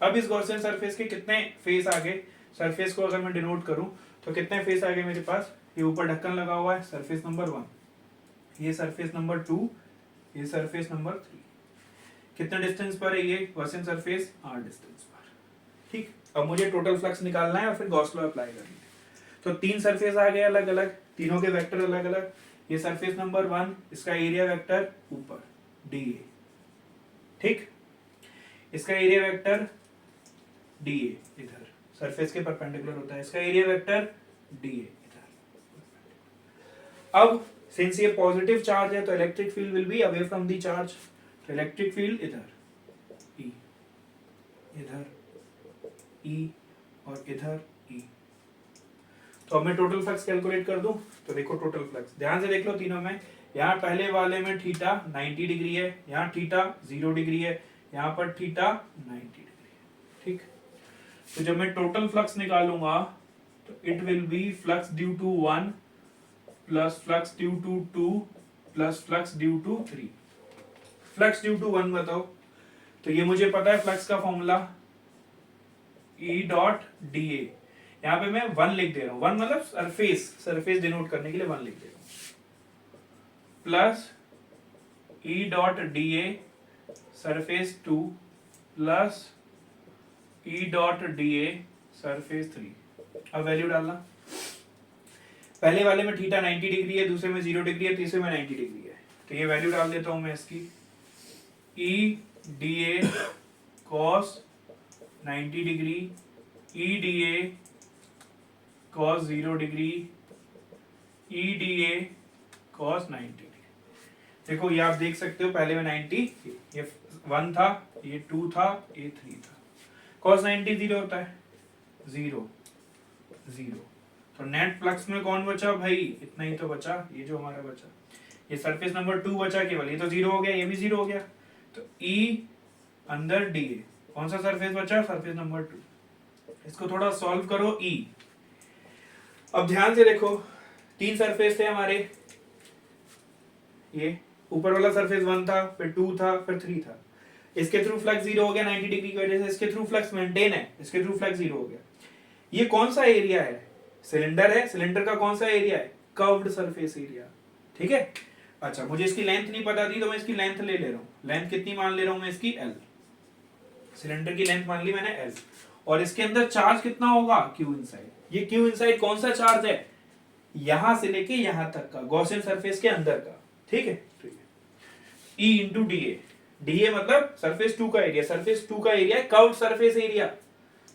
अब इस गॉसियन सरफेस के कितने फेस आगे, सरफेस को अगर मैं डिनोट करूं तो कितने फेस आगे मेरे पास, ये ऊपर ढक्कन लगा हुआ है सरफेस नंबर 1, ये सरफेस नंबर 2, ये सरफेस नंबर 3। कितने डिस्टेंस पर है ये गॉसियन सरफेस, r डिस्टेंस पर, ठीक। अब मुझे टोटल फ्लक्स निकालना है और फिर गॉस लॉ अप्लाई करना है। तो 3 सरफेस आ गए अलग अलग, तीनों के वेक्टर अलग अलग। ये सरफेस नंबर 1, इसका एरिया वेक्टर ऊपर dA, ठीक, इसका एरिया वेक्टर dA इधर सरफेस के परपेंडिकुलर होता है, इसका एरिया वेक्टर dA इधर। अब सिंस ये पॉजिटिव चार्ज है तो electric field will be away from the charge, तो इलेक्ट्रिक फील्ड इधर E, इधर E और इधर E। तो अब मैं टोटल फ्लक्स कैलकुलेट कर दूं, तो देखो टोटल फ्लक्स ध्यान से देख लो तीनों में, यहाँ पहले वाले में थीटा 90 डिग्री है, यहाँ थीटा 0 डिग्री है, यहाँ पर थीटा 90 डिग्री है, ठीक। तो जब मैं टोटल फ्लक्स निकालूंगा तो it will be flux due to 1 plus flux due to 2 plus flux due to 3। Flux due to 1 बताओ, तो ये मुझे पता है फ्लक्स का फॉर्मूला E डॉट dA, यहाँ पे मैं 1 लिख दे रहा हूँ, 1 मतलब सरफेस डिनोट करने के लिए 1 लिख दे रहा हूँ, plus E dot dA surface 2 plus E dot dA surface 3। अब वैल्यू डालना, पहले वाले में थीटा 90 डिग्री है, दूसरे में 0 डिग्री है, तीसरे में 90 डिग्री है, तो ये वैल्यू डाल देता हूं मैं इसकी, E dA cos 90 degree, E dA cos 0 degree, E dA cos 90 degree. देखो ये आप देख सकते हो, पहले में 90, ये 1 था, ये 2 था, ये 3 था, cos 90 0 होता है, 0 0। तो नेट फ्लक्स में कौन बचा भाई, इतना ही तो बचा, ये जो हमारा बचा, ये सरफेस नंबर 2 बचा केवल, ये तो 0 हो गया, ये भी 0 हो गया, तो E अंदर dA, कौन सा सरफेस बचा, सरफेस नंबर 2। इसको थोड़ा सॉल्व करो E। अब ध्यान से देखो 3 सरफेस थे हमारे, ये ऊपर वाला सरफेस 1 था, फिर 2 था, फिर 3 था, इसके थ्रू फ्लक्स 0 हो गया 90 डिग्री की वजह से, इसके थ्रू फ्लक्स मेंटेन है, इसके थ्रू फ्लक्स 0 हो गया। ये कौन सा एरिया है, सिलेंडर है, सिलेंडर का कौन सा एरिया है, कर्व्ड सरफेस एरिया, ठीक है। अच्छा मुझे इसकी लेंथ नहीं पता थी तो मैं इसकी लेंथ ले रहा हूँ, लेंथ कितनी मान ले रहा हूँ मैं इसकी, L, सिलेंडर की लेंथ मान ली मैंने L, और इसके अंदर चार्ज कितना होगा, Q इनसाइड। ये Q इनसाइड कौन सा चार्ज है, यहां से लेके यहां तक का, गॉसियन सरफेस के अंदर का, ठीक है। E इंटू dA, dA मतलब सरफेस 2 का एरिया, सरफेस 2 का एरिया है कर्व्ड सरफेस एरिया,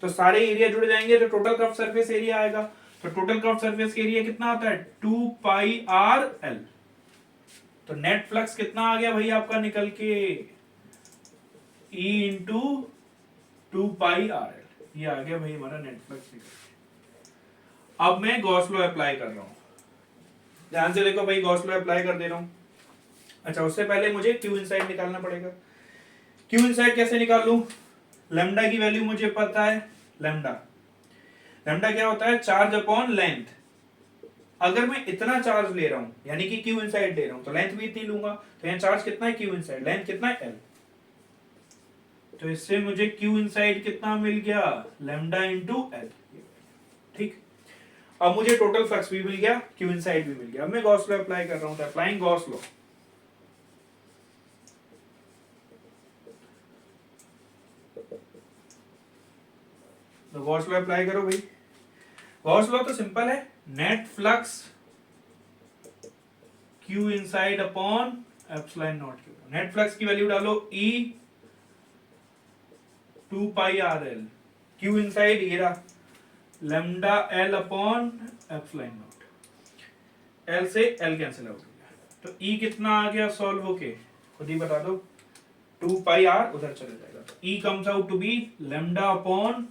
तो सारे एरिया जुड़ जाएंगे तो टोटल कर्व्ड सरफेस एरिया आएगा। तो टोटल कर्व्ड सरफेस एरिया कितना आता है, 2 पाई r L। तो नेट फ्लक्स कितना आ गया भाई आपका निकल के, E इंटू 2 पाई r L, ये आ गया भाई हमारा नेट फ्लक्स निकल के। अब मैं गॉस लॉ अप्लाई कर रहा हूं, ध्यान से देखो भाई, गॉस लॉ अप्लाई कर दे रहा हूं। अच्छा उससे पहले मुझे Q इनसाइड निकालना पड़ेगा। Q इनसाइड कैसे निकाल लूं, लैम्डा की वैल्यू मुझे पता है, लैम्डा लैम्डा क्या होता है, चार्ज अपॉन लेंथ। अगर मैं इतना चार्ज ले रहा हूं यानी कि क्यू इनसाइड ले रहा हूं तो लेंथ भी इतनी लूंगा, तो यहाँ चार्ज कितना है क्यू इनसाइड, लेंथ कितना है एल, तो इससे मुझे क्यू इनसाइड कितना मिल गया, लैम्डा इंटू एल। ठीक, अब मुझे टोटल फ्लक्स भी मिल गया, क्यू इनसाइड भी मिल गया। अब मैं गॉस लॉ अप्लाई कर रहा हूं, तो अप्लाइंग गॉस लॉ, तो गॉस लॉ अप्लाई करो भाई। गॉस लॉ तो सिंपल है, net flux Q inside upon epsilon not Q. Net flux की वैल्यू डालो E 2 pi r L, Q inside ये रहा lambda L upon epsilon not, L से एल कैंसिल आउट हो गया, तो E कितना आ गया सॉल्व होके, खुद ही बता दो, 2 पाई आर उधर चले जाएगा, तो E comes out to be lambda upon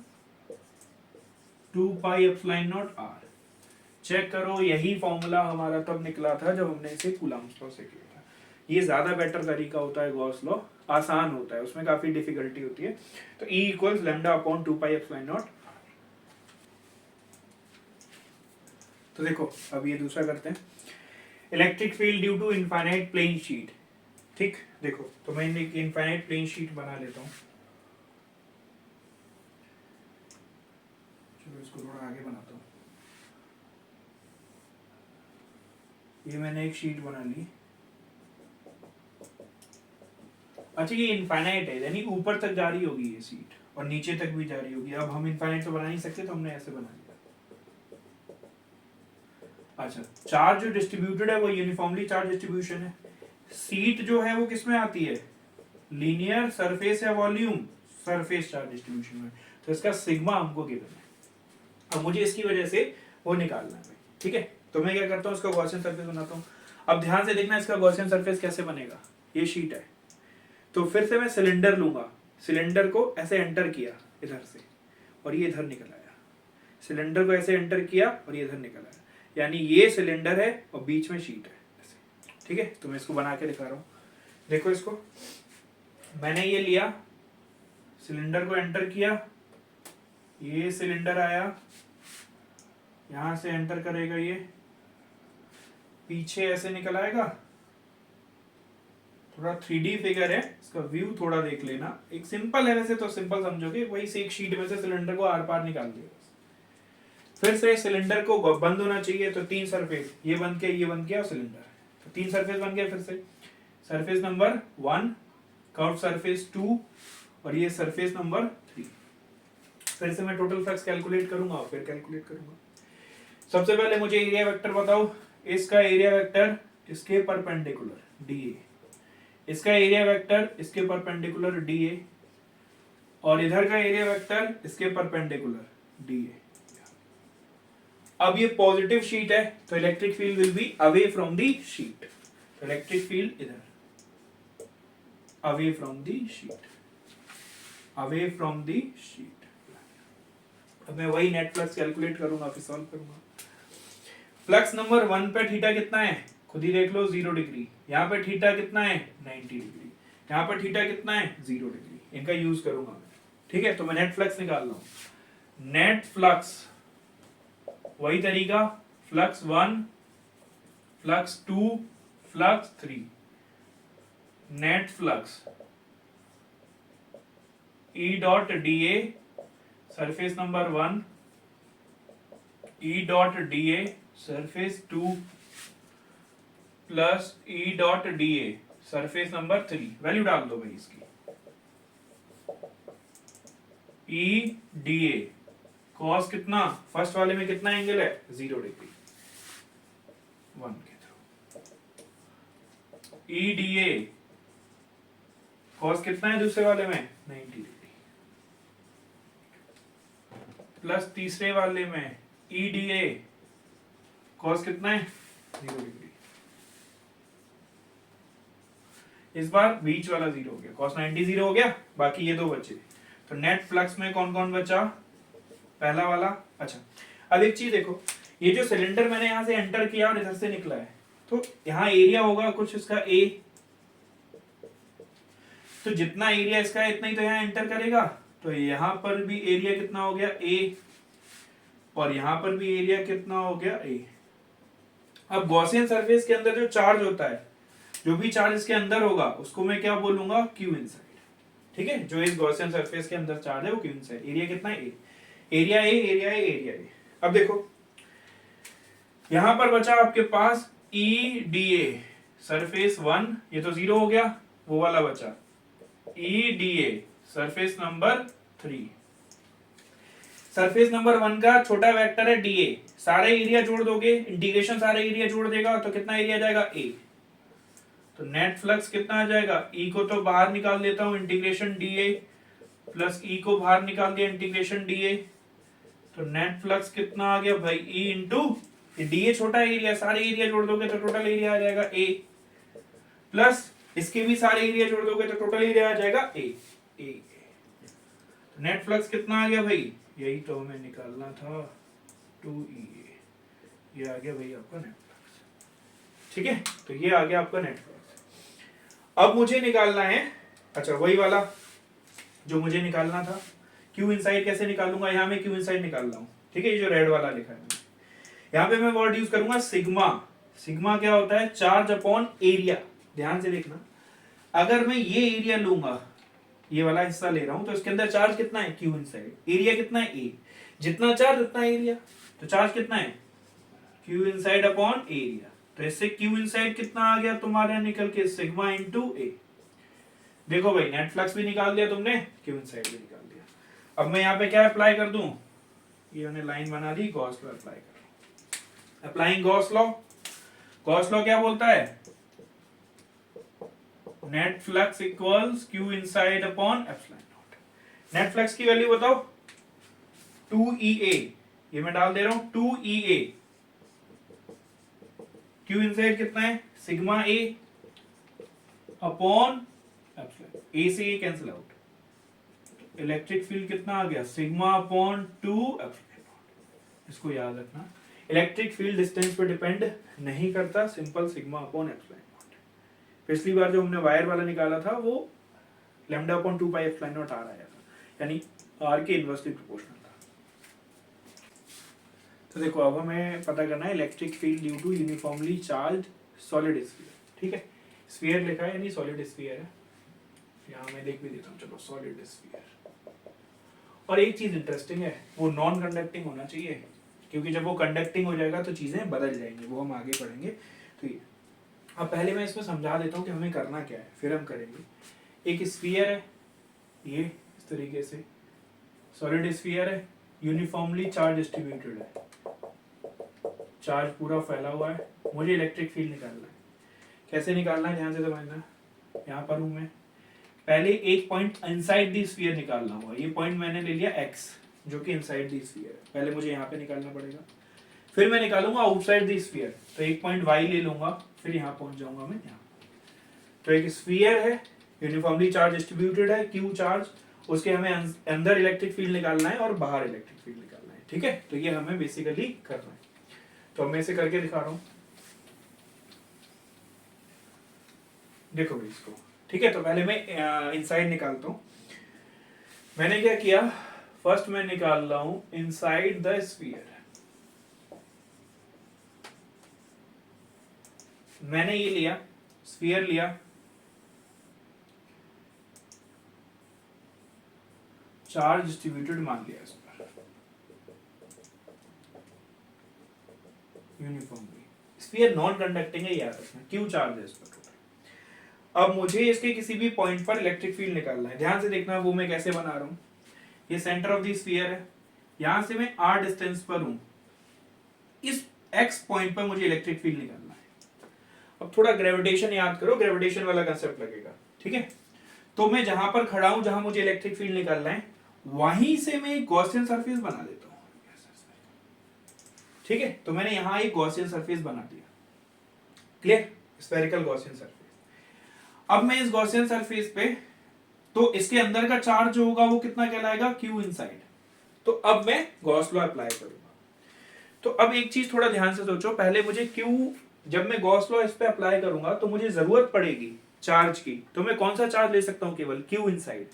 2 pi epsilon naught r. Check करो, यही फॉर्मूला हमारा तब निकला था जब हमने इसे कूलम्ब्स लॉ से किया था। ये ज्यादा बेटर तरीका होता है गॉस लॉ, आसान होता है, उसमें काफी डिफिकल्टी होती है। तो E equals lambda upon 2 pi epsilon naught. तो देखो अब ये दूसरा करते हैं, electric field due to infinite plane sheet. ठीक, देखो तो मैं एक इनफाइनाइट प्लेन शीट बना लेता हूँ, चलो इसको थोड़ा आगे बनाता हूँ। ये मैंने एक शीट बना ली। अच्छा ये इनफाइनाइट है, यानी ऊपर तक जा रही होगी ये शीट और नीचे तक भी जा रही होगी। अब हम इनफाइनाइट तो बना नहीं सकते, तो हमने ऐसे बना लिया। अच्छा, चार्ज जो डिस्ट्रीब्यूटेड है वो यूनिफॉर्मली चार्ज डिस्ट्रीब्यूशन है। सीट जो है वो किसमें आती है, लीनियर सरफेस या वॉल्यूम, सरफेस चार्ज डिस्ट्रीब्यूशन में, तो इसका सिग्मा हमको गिवन है। अब मुझे इसकी वजह से वो निकालना है। ठीक है, तो मैं क्या करता हूँ, इसका गॉसियन सरफेस बनाता हूँ। अब ध्यान से देखना इसका गॉसियन सरफेस कैसे बनेगा। ये शीट है, तो फिर से मैं सिलेंडर लूंगा, सिलेंडर को ऐसे एंटर किया इधर से और ये इधर निकल आया, सिलेंडर को ऐसे एंटर किया और ये इधर निकल आया, यानी ये सिलेंडर है और बीच में शीट है ऐसे। ठीक है, तो मैं इसको बना के दिखा रहा हूँ। देखो इसको, मैंने ये लिया, सिलेंडर को एंटर किया, ये सिलेंडर आया, यहां से एंटर करेगा, ये पीछे ऐसे निकल आएगा। थोड़ा 3D फिगर है, इसका व्यू थोड़ा देख लेना। एक सिंपल है, वैसे तो सिंपल समझोगे, वही से एक शीट में से सिलेंडर को आर पार निकाल दिया। फिर से सिलेंडर को बंद होना चाहिए, तो 3 सरफेस, ये बंद किया, ये बंद किया, सिलेंडर, तो 3 सरफेस बन गए। फिर से सरफेस नंबर 1, कर्व सरफेस 2 और ये सरफेस नंबर 3। फिर से मैं टोटल फ्लक्स कैलकुलेट करूंगा और फिर कैलकुलेट करूंगा। सबसे पहले मुझे एरिया वेक्टर बताओ, इसका एरिया वेक्टर इसके परपेंडिकुलर DA, इसका एरिया वेक्टर इसके परपेंडिकुलर DA और इधर का एरिया वेक्टर इसके परपेंडिकुलर DA। अब ये पॉजिटिव शीट है, तो electric field will be away from the sheet, तो इलेक्ट्रिक फील्ड इधर away from the sheet, away from the sheet. अब मैं वही नेट फ्लक्स कैलकुलेट करूंगा, फिर सॉल्व करूंगा। फ्लक्स नंबर 1 पे थीटा कितना है, खुद ही देख लो, 0 डिग्री। यहाँ पे थीटा कितना है, 90 डिग्री। यहाँ पर थीटा कितना है, 0 डिग्री। इनका यूज करूंगा मैं। ठीक है, तो मैं नेट फ्लक्स निकाल रहा हूं। नेट फ्लक्स वही तरीका, flux 1, flux 2, flux 3। Net flux E dot DA surface number 1, E dot DA surface 2 plus E dot DA surface number 3। Value डाल दो भाई इसकी, E DA कॉस कितना, फर्स्ट वाले में कितना एंगल है, 0 डिग्री 1 के थ्रू। E DA कॉस कितना है दूसरे वाले में, 90 डिग्री, प्लस तीसरे वाले में E DA कॉस कितना है, 0 डिग्री। इस बार बीच वाला 0 हो गया, कॉस 90 0 हो गया, बाकी ये 2 बचे। तो नेट फ्लक्स में कौन कौन बचा, पहला वाला। अच्छा, अब एक चीज देखो, ये जो सिलेंडर मैंने यहां से एंटर किया और इधर से निकला है, तो यहाँ एरिया होगा कुछ इसका A, तो जितना एरिया इसका है इतना ही तो यहाँ एंटर करेगा, तो यहाँ पर भी एरिया कितना हो गया ए, और यहाँ पर भी एरिया कितना हो गया ए। अब गॉसियन सरफेस के अंदर जो चार्ज होता है, जो भी चार्ज इसके अंदर होगा उसको मैं क्या बोलूंगा, क्यू इनसाइड। ठीक है, जो इस गॉसियन सरफेस के अंदर चार्ज है वो क्यू इनसाइड। एरिया कितना है A, area A, area A, area A. अब देखो यहां पर बचा आपके पास ई डी ए सरफेस 1, ये तो 0 हो गया, वो वाला बचा E D a surface number 3। Surface number 1 का छोटा वेक्टर है डी ए, सारे एरिया जोड़ दोगे, इंटीग्रेशन सारे एरिया जोड़ देगा तो कितना एरिया जाएगा ए। तो नेट फ्लक्स कितना आ जाएगा, ई को तो बाहर निकाल देता हूं, इंटीग्रेशन डी ए प्लस ई को बाहर निकाल दिया, इंटीग्रेशन डी ए। तो नेट फ्लक्स कितना आ गया भाई, ई इंटू डी ए छोटा एरिया, सारे एरिया जोड़ दोगे तो टोटल एरिया आ जाएगा ए, प्लस इसके भी सारे एरिया जोड़ दोगे तो टोटल एरिया आ जाएगा ए। ए नेट फ्लक्स कितना आ गया भाई, यही तो हमें निकालना था, 2EA। ये आ गया भाई आपका नेट फ्लक्स। ठीक है, तो ये आ गया आपका नेट फ्लक्स। अब मुझे निकालना है, अच्छा वही वाला जो मुझे निकालना था, क्यू इनसाइड कैसे निकालूंगा, यहाँ मैं क्यू इनसाइड निकाल रहा हूँ। ठीक है, ये जो रेड वाला लिखा है यहाँ पे मैं वर्ड यूज करूंगा सिग्मा। सिग्मा क्या होता है, चार्ज अपॉन एरिया। ध्यान से देखना, अगर मैं ये एरिया लूंगा, ये वाला हिस्सा ले रहा हूं, तो इसके अंदर चार्ज कितना है, क्यू इनसाइड। एरिया कितना है ए, जितना चार्ज उतना एरिया, तो चार्ज कितना है, क्यू इनसाइड अपॉन एरिया। तो इससे क्यू इनसाइड कितना आ गया तुम्हारे निकल के, सिग्मा इंटू ए। देखो भाई नेट फ्लक्स भी निकाल दिया तुमने, क्यू इनसाइड भी निकाल दिया। अब मैं यहाँ पे क्या अप्लाई कर दूं, ये मैंने लाइन बना दी, गॉस लॉ अप्लाई कर, applying Gauss law. Gauss law क्या बोलता है, net flux equals Q inside upon epsilon naught. Net flux की वैल्यू बताओ, 2EA, ये मैं डाल दे रहा हूं 2EA। क्यू इनसाइड कितना है, सिग्मा ए अपॉन एप्सिलॉन, ए से ये कैंसिल आउट। इलेक्ट्रिक फील्ड कितना आ गया, सिग्मा अपॉन 2 एप्सिलॉन नॉट। इसको याद रखना, इलेक्ट्रिक फील्ड डिस्टेंस पे डिपेंड नहीं करता, सिंपल सिग्मा अपॉन एप्सिलॉन। पिछली बार जो हमने वायर वाला निकाला था वो lambda upon 2 pi epsilon naught r आया था, यानी आर के इनवर्सली प्रोपोर्शनल था। तो देखो अब हमें पता करना है electric field due to uniformly charged solid sphere. ठीक है, स्फीयर लिखा है यानी सॉलिड स्फीयर है, यहाँ मैं लिख भी देता हूँ, चलो सॉलिड स्फीयर। और एक चीज इंटरेस्टिंग है, वो नॉन कंडक्टिंग होना चाहिए, क्योंकि जब वो कंडक्टिंग हो जाएगा तो चीजें बदल जाएंगी, वो हम आगे पढ़ेंगे। तो ये अब पहले मैं इसमें समझा देता हूँ कि हमें करना क्या है, फिर हम करेंगे। एक स्फीयर है, ये इस तरीके से सॉलिड स्फीयर है, यूनिफॉर्मली चार्ज डिस्ट्रीब्यूटेड है, चार्ज पूरा फैला हुआ है। मुझे इलेक्ट्रिक फील्ड निकालना है, कैसे निकालना है ध्यान से समझना। यहाँ पर हूँ मैं, पहले एक पॉइंट इनसाइड दी स्फीयर निकालना होगा, ये पॉइंट मैंने ले लिया x, जो कि इनसाइड दी स्फीयर है, पहले मुझे यहाँ पे निकालना पड़ेगा। फिर मैं निकालूंगा आउटसाइड दी स्फीयर, तो एक पॉइंट y ले लूंगा, फिर यहाँ पहुंच जाऊंगा मैं यहाँ। तो एक स्फीयर है, यूनिफॉर्मली चार्ज डिस्ट्रीब्यूटेड है, क्यू चार्ज, उसके हमें अंदर इलेक्ट्रिक फील्ड निकालना है और बाहर इलेक्ट्रिक फील्ड निकालना है। ठीक है, तो ये हमें बेसिकली करना है। तो मैं इसे करके दिखा रहा हूँ, देखो भाई इसको। ठीक है, तो पहले मैं इनसाइड निकालता हूँ। मैंने क्या किया, फर्स्ट मैं निकाल रहा हूँ इनसाइड द स्फीयर। मैंने ये लिया, स्फीयर लिया, चार्ज डिस्ट्रीब्यूटेड मान लिया इस पर यूनिफॉर्मली। स्फीयर नॉन कंडक्टिंग है, याद रखना, क्यू चार्ज है इस पर टोटल। अब मुझे इसके किसी भी पॉइंट पर इलेक्ट्रिक फील्ड निकालना है, ध्यान से देखना वो मैं कैसे बना रहा हूं। ये सेंटर ऑफ द स्फीयर है, यहां से मैं r डिस्टेंस पर हूं, इस x पॉइंट पर मुझे इलेक्ट्रिक फील्ड निकालना है। अब थोड़ा ग्रेविटेशन याद करो, ग्रेविटेशन वाला कंसेप्ट लगेगा। ठीक है, तो मैं जहां पर खड़ा हूं, जहां मुझे इलेक्ट्रिक फील्ड निकालना है, वहीं से मैं एक गॉसियन सरफेस बना देता हूं। ठीक है, तो मैंने यहां एक गॉसियन सरफेस बना दिया, क्लियर, स्फेरिकल गॉसियन सरफेस। अब मैं इस गॉसियन सरफेस पे, तो इसके अंदर का चार्ज जो होगा वो कितना कहलाएगा, क्यू इनसाइड। तो अब मैं गॉस लॉ अप्लाई करूंगा। तो अब एक चीज थोड़ा ध्यान से सोचो, पहले मुझे क्यू, जब मैं गॉस लॉ इस पे अप्लाई करूंगा तो मुझे जरूरत पड़ेगी चार्ज की, तो मैं कौन सा चार्ज ले सकता हूं, केवल Q inside.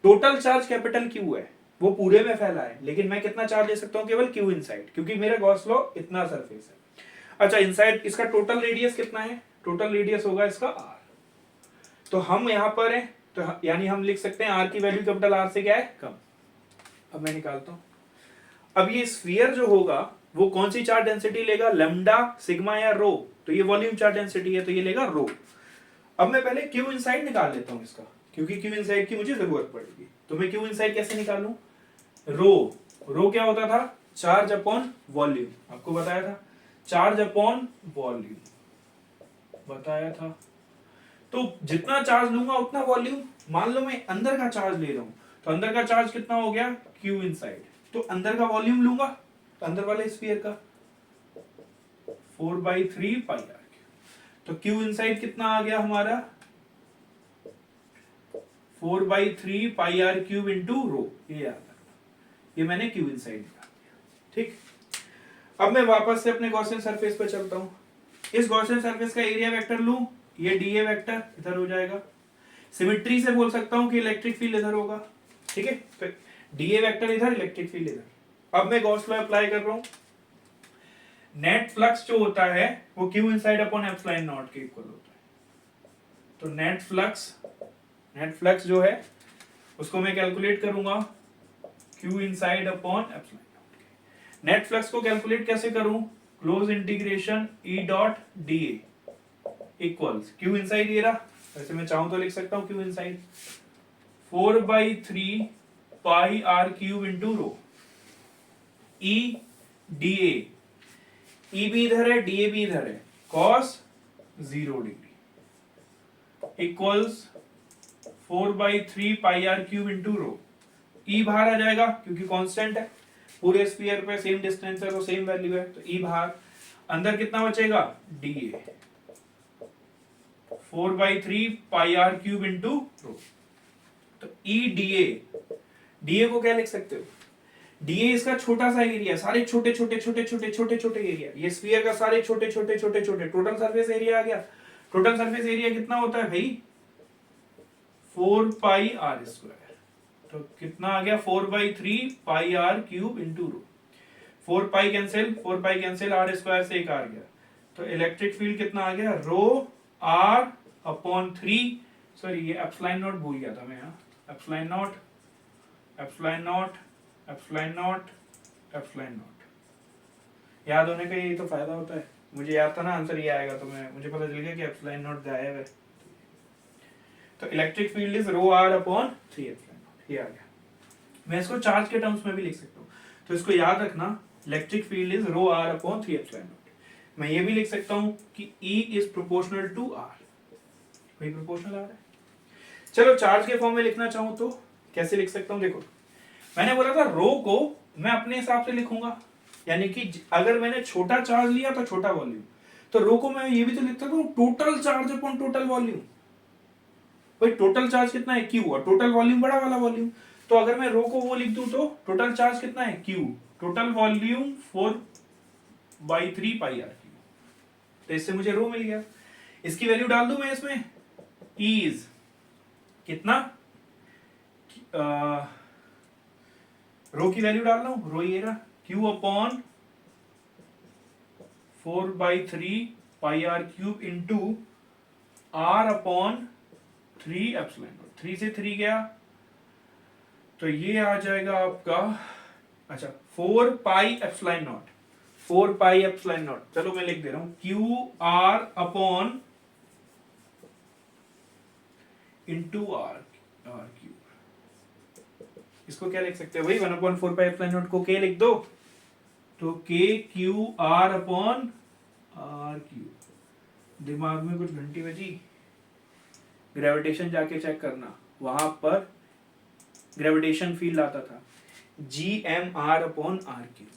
Total charge capital Q है, वो पूरे में फैला है, लेकिन मैं कितना चार्ज ले सकता हूँ, केवल क्यू इनसाइड, क्योंकि मेरा गॉस लॉ इतना सरफेस है। अच्छा, इनसाइड इसका टोटल रेडियस कितना है, टोटल रेडियस होगा इसका आर। तो हम यहां पर है, तो यानी हम लिख सकते हैं आर की वैल्यू कैपिटल आर से क्या है, कम। अब मैं निकालता हूं, अब ये स्फीयर जो होगा वो कौन सी चार्ज डेंसिटी लेगा, लैम्डा, सिग्मा या रो, तो ये वॉल्यूम चार्ज डेंसिटी है, तो ये लेगा रो। अब मैं पहले क्यू इनसाइड निकाल लेता हूं इसका, क्योंकि क्यू इनसाइड की मुझे जरूरत पड़ेगी। तो मैं क्यू इनसाइड कैसे निकालूं, रो क्या होता था, चार्ज अपॉन वॉल्यूम, आपको बताया था, चार्ज अपॉन वॉल्यूम बताया था। तो जितना चार्ज लूंगा उतना वॉल्यूम। मान लो मैं अंदर का चार्ज ले रहा हूं, तो अंदर का चार्ज कितना हो गया, क्यू इनसाइड, तो अंदर का वॉल्यूम लूंगा, तो अंदर वाले स्फीयर का 4/3 पाई आर। तो क्यू इनसाइड कितना आ गया हमारा, 4/3 pi are cube into rho, ये याद रखना, ये मैंने क्यू इनसाइड निकाल दिया। ठीक, अब मैं वापस से अपने गॉसियन सरफेस पे चलता हूं। इस गॉसियन सरफेस का एरिया वेक्टर लूं, ये डीए वेक्टर इधर हो जाएगा, सिमेट्री से बोल सकता हूं कि इलेक्ट्रिक फील्ड इधर होगा। ठीक है, तो डीए वेक्टर इधर, इलेक्ट्रिक फील्ड इधर। अब मैं गॉस लॉ अप्लाई कर रहा हूं, नेट फ्लक्स जो होता है वो Q inside upon epsilon not के इक्वल होता है। तो नेट फ्लक्स जो है उसको मैं कैलकुलेट करूंगा Q inside upon epsilon naught. Net flux को कैलकुलेट कैसे करूं, close integration E dot D equals Q inside, ये रहा, वैसे मैं चाहूं तो लिख सकता हूं Q inside 4/3 pi are cube into rho, E D E भी इधर है, डीए भी इधर है, cos 0 degree equals 4/3 pi are cube into rho. E बाहर आ जाएगा क्योंकि कांस्टेंट है, पूरे स्फीयर पे सेम डिस्टेंस है तो सेम वैल्यू है, तो ई बाहर, अंदर कितना बचेगा, dA 4/3 pi are cube into rho. तो ई डीए को क्या लिख सकते हो, डीए इसका छोटा सा एरिया, सारे छोटे छोटे एरिया, ये स्फीयर का सारे छोटे छोटे टोटल सरफेस एरिया आ गया। टोटल सरफेस एरिया कितना होता है भाई, 4 पाई आर स्क्वायर, तो कितना आ गया 4/3 pi are cube into rho. 4 pi cancel, R square से एक आ गया, तो इलेक्ट्रिक फील्ड कितना आ गया, रो आर अपॉन 3, सॉरी ये एप्सिलॉन नॉट भूल गया था मैं यहाँ, एप्सिलॉन नॉट याद होने का यही तो फायदा होता है। मुझे याद था ना आंसर ये आएगा, तो मुझे पता चल गया कि एप्सिलॉन नॉट गायब है। तो electric field is rho r upon 3 epsilon naught, ये आ गया। मैं इसको चार्ज के टर्म्स में भी लिख सकता हूँ, तो इसको याद रखना, electric field is rho r upon 3 epsilon naught. मैं ये भी लिख सकता हूँ कि E is proportional to R, वही प्रोपोर्शनल आ रहा है। चलो चार्ज के फॉर्म में लिखना चाहूँ तो कैसे लिख सकता हूँ, देखो मैंने बोला था रो को मैं अपने हिसाब से लिखूंगा, यानी कि अगर मैंने छोटा चार्ज लिया तो छोटा वॉल्यूम, तो रो को मैं ये भी तो लिख सकता हूँ total charge upon total volume. भाई टोटल चार्ज कितना है, क्यू, और टोटल वॉल्यूम बड़ा वाला वॉल्यूम, तो अगर मैं रो को वो लिख दूं तो टोटल चार्ज कितना है, Q, total volume 4/3 pi r Q, तो इससे मुझे रो मिल गया। इसकी वैल्यू डाल दूं मैं इसमें, इज कितना, रो की वैल्यू डाल रहा हूं, रो ये रहा, Q upon 4/3 pi are cube into r upon 3 epsilon naught, 3 से 3 गया तो ये आ जाएगा आपका, अच्छा 4 pi epsilon naught, 4 pi epsilon naught, चलो मैं लिख दे रहा हूं, Q r upon into r cube. इसको क्या लिख सकते हैं भाई, 1/4 पाई एप्सिलॉन नॉट को के लिख दो, तो k Q r upon r cube. दिमाग में कुछ घंटी बजी, ग्रेविटेशन जाके चेक करना, वहां पर ग्रेविटेशन फील्ड आता था GMR अपॉन आर क्यूब।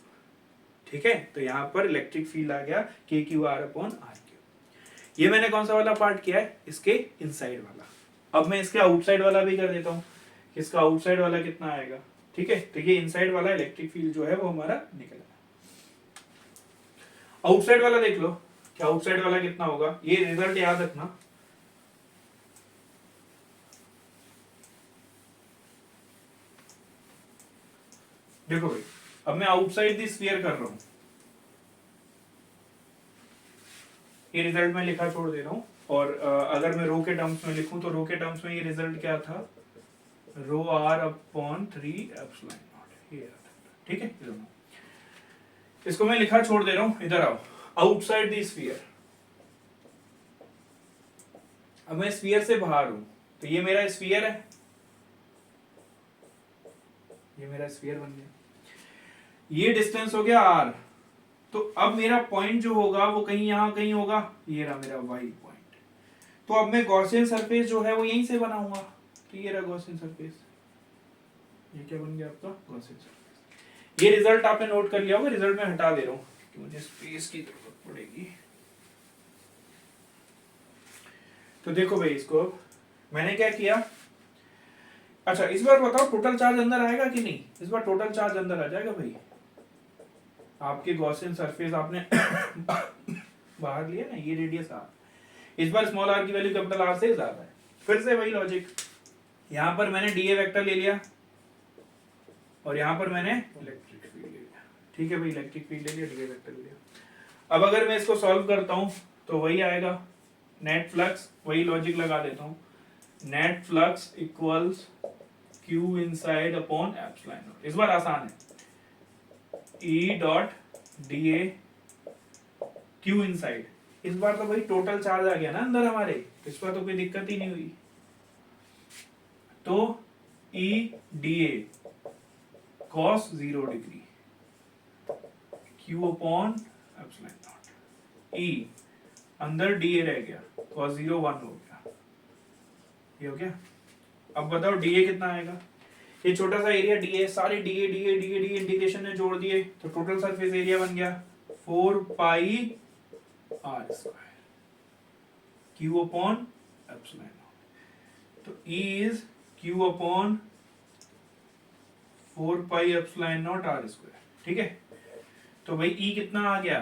ठीक है, तो यहां पर इलेक्ट्रिक फील्ड आ गया KQR अपॉन आर क्यूब। ये मैंने कौन सा वाला पार्ट किया है, इसके इनसाइड वाला। अब मैं इसके आउटसाइड वाला भी कर देता हूं, इसका आउटसाइड वाला कितना आएगा। ठीक है, तो ये इनसाइड वाला इलेक्ट्रिक फील्ड जो है वो हमारा निकल आया। आउटसाइड वाला देख लो कि आउटसाइड वाला कितना होगा, ये रिजल्ट याद रखना, देखो भाई, अब मैं आउटसाइड द स्फीयर कर रहा हूं, ये रिजल्ट मैं लिखा छोड़ दे रहा हूं, और अगर मैं रो के टर्म्स में लिखूं तो रो के टर्म्स में ये रिजल्ट क्या था, रो आर अपॉन 3 एप्सिलॉन नॉट, ये आता है, ठीक है। ये दोनों, इसको मैं लिखा छोड़ दे रहा हूं, इधर आओ, आउटसाइड द स्फीयर। अब मैं स्फीयर से बाहर हूं, तो ये मेरा स्फीयर है, ये मेरा स्फीयर बन गया, ये डिस्टेंस हो गया आर, तो अब मेरा पॉइंट जो होगा वो कहीं यहां कहीं होगा, ये रहा मेरा वाई पॉइंट। तो अब मैं गॉसियन सरफेस जो है वो यहीं से बनाऊंगा, तो ये रहा गॉसियन सरफेस, ये क्या बन गया आपका गॉसियन सरफेस। ये रिजल्ट आपने नोट कर लिया होगा, रिजल्ट में हटा दे रहा हूं कि मुझे स्पेस की जरूरत पड़ेगी। तो देखो भाई, इसको मैंने क्या किया, अच्छा इस बार बताओ टोटल चार्ज अंदर आएगा कि नहीं, इस बार टोटल चार्ज अंदर आ जाएगा भाई, आपके गॉसियन सरफेस आपने बाहर लिया ना, ये रेडियस आर, इस बार स्मॉल आर की वैल्यू कैपिटल आर से ज्यादा है। फिर से वही लॉजिक, यहां पर मैंने डीए वेक्टर ले लिया और यहां पर मैंने इलेक्ट्रिक फील्ड ले लिया, ठीक है भाई, इलेक्ट्रिक फील्ड ले लिया, डीए वेक्टर ले लिया। अब अगर मैं इसको सॉल्व करता हूं तो वही आएगा, नेट फ्लक्स, वही लॉजिक लगा देता हूं, net flux equals Q inside upon epsilon not. इस बार आसान है, E dot d A Q inside, इस बार तो भाई टोटल चार्ज आ गया ना अंदर हमारे, इस बार तो कोई दिक्कत ही नहीं हुई। तो E D A cos 0 degree Q upon epsilon not, E अंदर डी ए रह गया, कॉस 0 1 हो गया, ये हो गया। अब बताओ डी ए कितना आएगा, ये छोटा सा एरिया डी ए, सारे D A D A D A D integration में जोड़ दिए तो टोटल सरफेस एरिया बन गया 4 pi are square Q upon epsilon naught. तो E is Q upon 4 pi epsilon naught R square, ठीक है। तो भाई E कितना आ गया,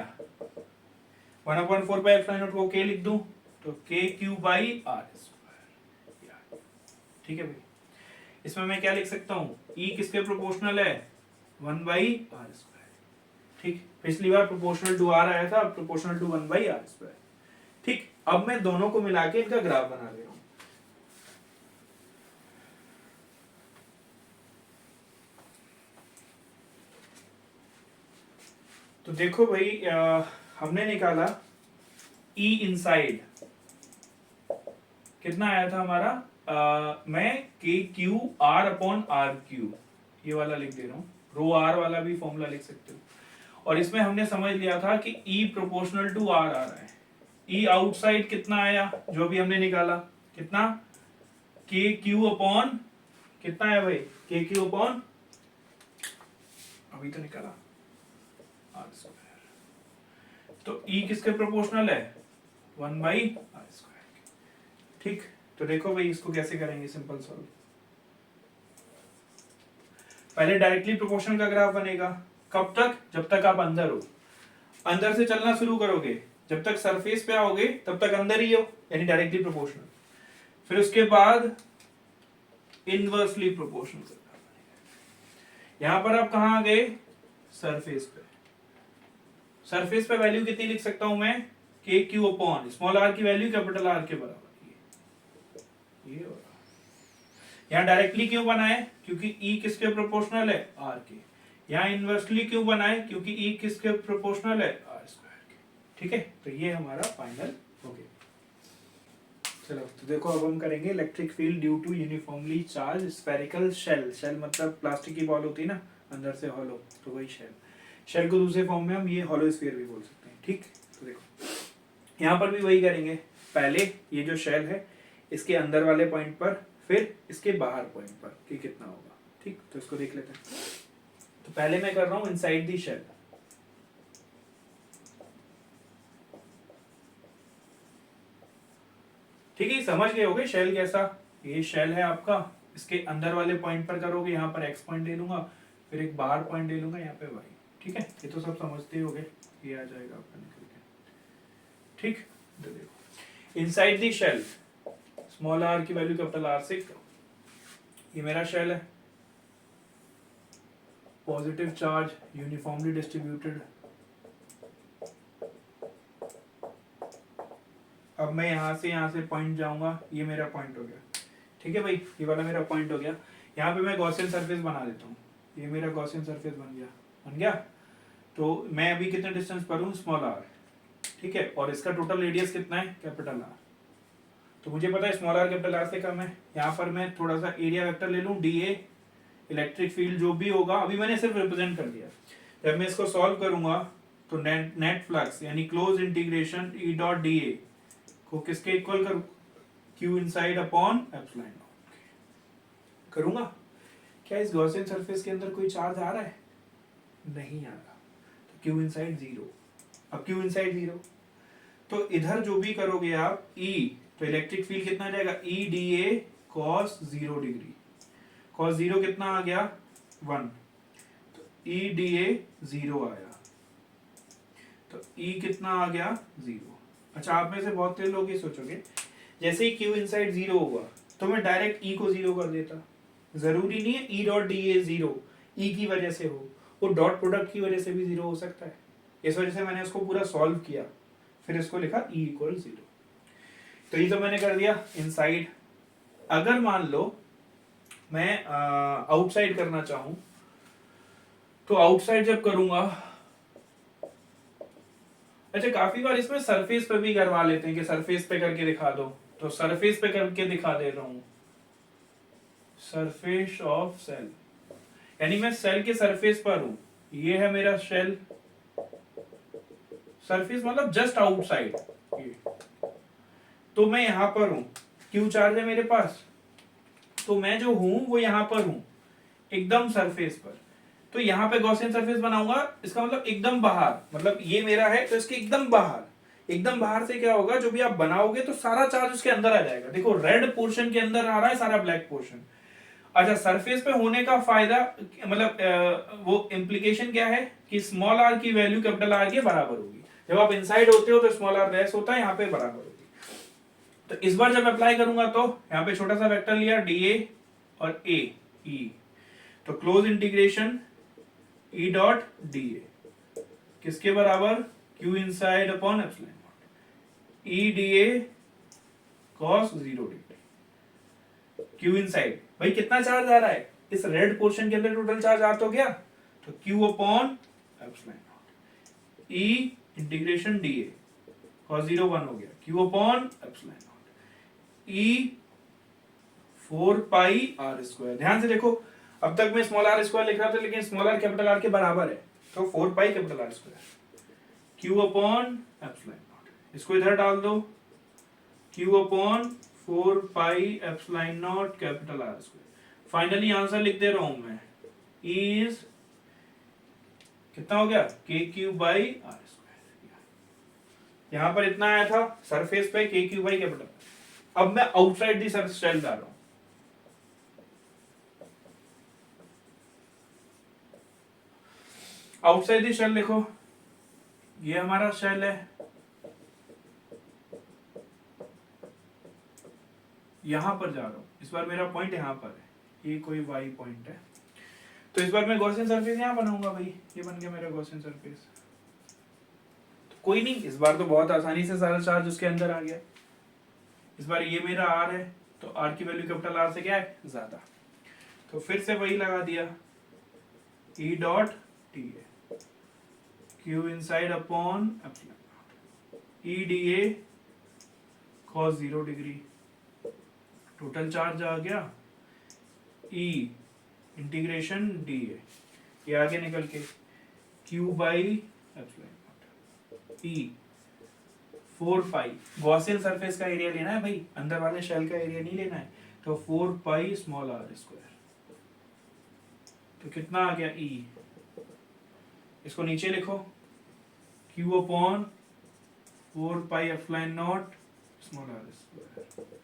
1/4 पाई एप्सिलॉन नॉट को K लिख दूं तो K Q by are square, ठीक है भाई। इसमें मैं क्या लिख सकता हूं, E किसके प्रोपोर्शनल है, 1/r², ठीक। पिछली बार प्रोपोर्शनल टू r आया था, अब प्रोपोर्शनल टू 1/r², ठीक। अब मैं दोनों को मिला के इनका ग्राफ बना ले रहा हूं। तो देखो भाई, हमने निकाला E इनसाइड कितना आया था हमारा, मैं k Q r upon r Q, ये वाला लिख दे रहा हूँ, रो आर वाला भी फॉर्मूला लिख सकते हो। और इसमें हमने समझ लिया था कि E प्रोपोर्शनल टू आर आ रहा है, E आउटसाइड कितना आया जो भी हमने निकाला, कितना, के क्यू अपॉन कितना है भाई, के क्यू अपॉन अभी तो निकाला आर स्क्वायर। तो E किसके प्रोपोर्शनल है, 1/r², ठीक। तो देखो भाई इसको कैसे करेंगे सिंपल सॉल्व, पहले डायरेक्टली प्रोपोर्शनल का ग्राफ बनेगा, कब तक, जब तक आप अंदर हो, अंदर से चलना शुरू करोगे, जब तक सरफेस पे आओगे तब तक अंदर ही हो, यानी डायरेक्टली प्रोपोर्शनल। फिर उसके बाद इनवर्सली प्रोपोर्शनल का ग्राफ बनेगा। यहां पर आप कहां आ गए, सरफेस पे, सरफेस पे वैल्यू कितनी लिख सकता हूं मैं, k Q upon small are की वैल्यू कैपिटल आर के बराबर, ये यहां डायरेक्टली क्यों बनाए, क्योंकि E किसके प्रोपोर्शनल है, R के। यहां इनवर्सली क्यों बनाए, क्योंकि E किसके प्रोपोर्शनल है, r² के, ठीक है। तो ये हमारा फाइनल हो गया। चलो तो देखो, अब हम करेंगे electric field due to uniformly charge spherical shell, shell मतलब प्लास्टिक की बॉल होती है ना अंदर से हॉलो, तो वही शेल, शेल को दूसरे फॉर्म में हम ये हॉलो स्फीयर भी बोल सकते हैं, ठीक। तो देखो यहाँ पर भी वही करेंगे, पहले ये जो शेल है इसके अंदर वाले पॉइंट पर, फिर इसके बाहर पॉइंट पर कि कितना होगा, ठीक। तो इसको देख लेते हैं। तो पहले मैं कर रहा हूं इनसाइड दी शेल, ठीक है, समझ गए होगे शेल कैसा, ये शेल है आपका, इसके अंदर वाले पॉइंट पर करोगे, यहाँ पर x पॉइंट ले लूंगा, फिर एक बाहर पॉइंट ले लूंगा यहाँ पे y, ठीक है। ये तो सब समझते होगे, ये आ जाएगा आपका निकल के, ठीक। तो देखो inside the shell, small r की वैल्यू कैपिटल R से, ये मेरा शेल है, पॉजिटिव चार्ज यूनिफॉर्मली डिस्ट्रीब्यूटेड। अब मैं यहाँ से पॉइंट जाऊंगा, ये मेरा पॉइंट हो गया, ठीक है भाई, ये वाला मेरा पॉइंट हो गया। यहाँ पे मैं गॉसियन सरफेस बना देता हूँ, ये मेरा गॉसियन सरफेस बन गया। तो मैं अभी कितने डिस्टेंस पर हूँ, स्मॉल आर, ठीक है, और इसका टोटल रेडियस कितना है, कैपिटल आर। तो मुझे पता है स्मॉल आर कैपिटल आर से कम है। यहाँ पर मैं थोड़ा सा एरिया वेक्टर ले लूँ, डी ए, इलेक्ट्रिक फील्ड जो भी होगा, अभी मैंने सिर्फ रिप्रेजेंट कर दिया। जब मैं इसको सॉल्व करूंगा तो नेट फ्लक्स यानी close integration E dot d ए को किसके इक्वल करूं, Q inside upon epsilon not करूंगा। क्या इस गॉसियन सरफेस के अंदर कोई चार्ज आ रहा है, नहीं आ रहा, तो क्यू इनसाइड जीरो। अब क्यू इनसाइड जीरो, तो इधर जो भी करोगे आप ई, तो इलेक्ट्रिक फील्ड कितना आ जाएगा, E D A cos 0 degree. Cos 0 कितना आ गया, 1, तो ई डी ए 0 आया, तो ई कितना आ गया, 0। अच्छा, आप में से बहुत से लोग ये सोचोगे जैसे ही क्यू इनसाइड 0 होगा तो मैं डायरेक्ट ई को 0 कर देता। जरूरी नहीं है ई डॉट डी ए 0 ई की वजह से हो, वो डॉट प्रोडक्ट की वजह से भी 0 हो सकता है। इस वजह से मैंने उसको पूरा सॉल्व किया, फिर इसको लिखा ई इक्वल 0। तो ये तो मैंने कर दिया इनसाइड। अगर मान लो मैं आउटसाइड करना चाहूं, तो आउटसाइड जब करूंगा, अच्छा काफी बार इसमें सरफेस पे भी करवा लेते हैं कि सरफेस पे करके दिखा दो, तो सरफेस पे करके दिखा दे रहा हूं। सरफेस ऑफ सेल यानी मैं सेल के सरफेस पर हूं, ये है मेरा शेल, सरफेस मतलब जस्ट आउटसाइड, तो मैं यहां पर हूं, क्यू चार्ज है मेरे पास, तो मैं जो हूं वो यहां पर हूं एकदम सरफेस पर। तो यहां पे गॉसियन सरफेस बनाऊंगा, इसका मतलब एकदम बाहर, मतलब ये मेरा है तो इसके एकदम बाहर। एकदम बाहर से क्या होगा, जो भी आप बनाओगे तो सारा चार्ज उसके अंदर आ जाएगा। देखो रेड पोर्शन के अंदर आ रहा है सारा ब्लैक पोर्शन। अच्छा, सरफेस पे होने का फायदा मतलब वो इम्प्लीकेशन क्या है कि स्मॉल आर की वैल्यू कैपिटल आर के बराबर होगी। जब आप इनसाइड होते हो तो स्मॉल आर लेस होता है, यहाँ पे बराबर होगी। तो इस बार जब अप्लाई करूंगा तो यहाँ पे छोटा सा वेक्टर लिया डी ए और ए ई, तो close integration E dot d ए किसके बराबर, Q inside upon epsilon naught E D A cos 0 degree. Q inside भाई कितना चार्ज आ रहा है, इस रेड पोर्शन के अंदर टोटल चार्ज आ तो गया, तो Q upon epsilon naught E integration D A cos 0 1 हो गया, Q upon epsilon naught E 4 pi are square. ध्यान से देखो, अब तक मैं स्मॉल आर स्क्वायर लिख रहा था, लेकिन स्मॉल आर कैपिटल आर के बराबर है, तो 4 pi capital R square Q upon epsilon not. इसको इधर डाल दो, Q upon 4 pi epsilon not capital R square. Finally answer लिख दे रहा हूं मैं, इज कितना हो गया, के क्यू बाई आर स्क्वायर। यहां पर इतना आया था सरफेस पे के क्यू बाई कैपिटल। अब मैं आउटसाइड दी शेल डाल रहा हूं, आउटसाइड दी शेल लिखो, ये हमारा शेल है, यहां पर जा रहा हूं, इस बार मेरा पॉइंट यहां पर है, ये कोई वाई पॉइंट है, तो इस बार मैं गॉसियन सरफेस यहां बनाऊंगा भाई, ये बन गया मेरा गॉसियन सरफेस। तो कोई नहीं, इस बार तो बहुत आसानी से सारा चार्ज उसके अंदर आ गया। इस बार ये मेरा आर है, तो आर की वैल्यू कैपिटल आर से क्या है, ज्यादा, तो फिर से वही लगा दिया, E dot T A Q inside upon epsilon naught E D A cos 0 degree. Total charge आ गया ई इंटीग्रेशन डी ए, ये आगे निकल के Q by epsilon naught E 4 pi, Gaussian surface का एरिया लेना है भाई, अंदर वाले शेल का एरिया नहीं लेना है, तो 4 पाई स्मॉल आर स्क्वायर, तो कितना आ गया ई, इसको नीचे लिखो, Q upon 4 pi epsilon naught small r square.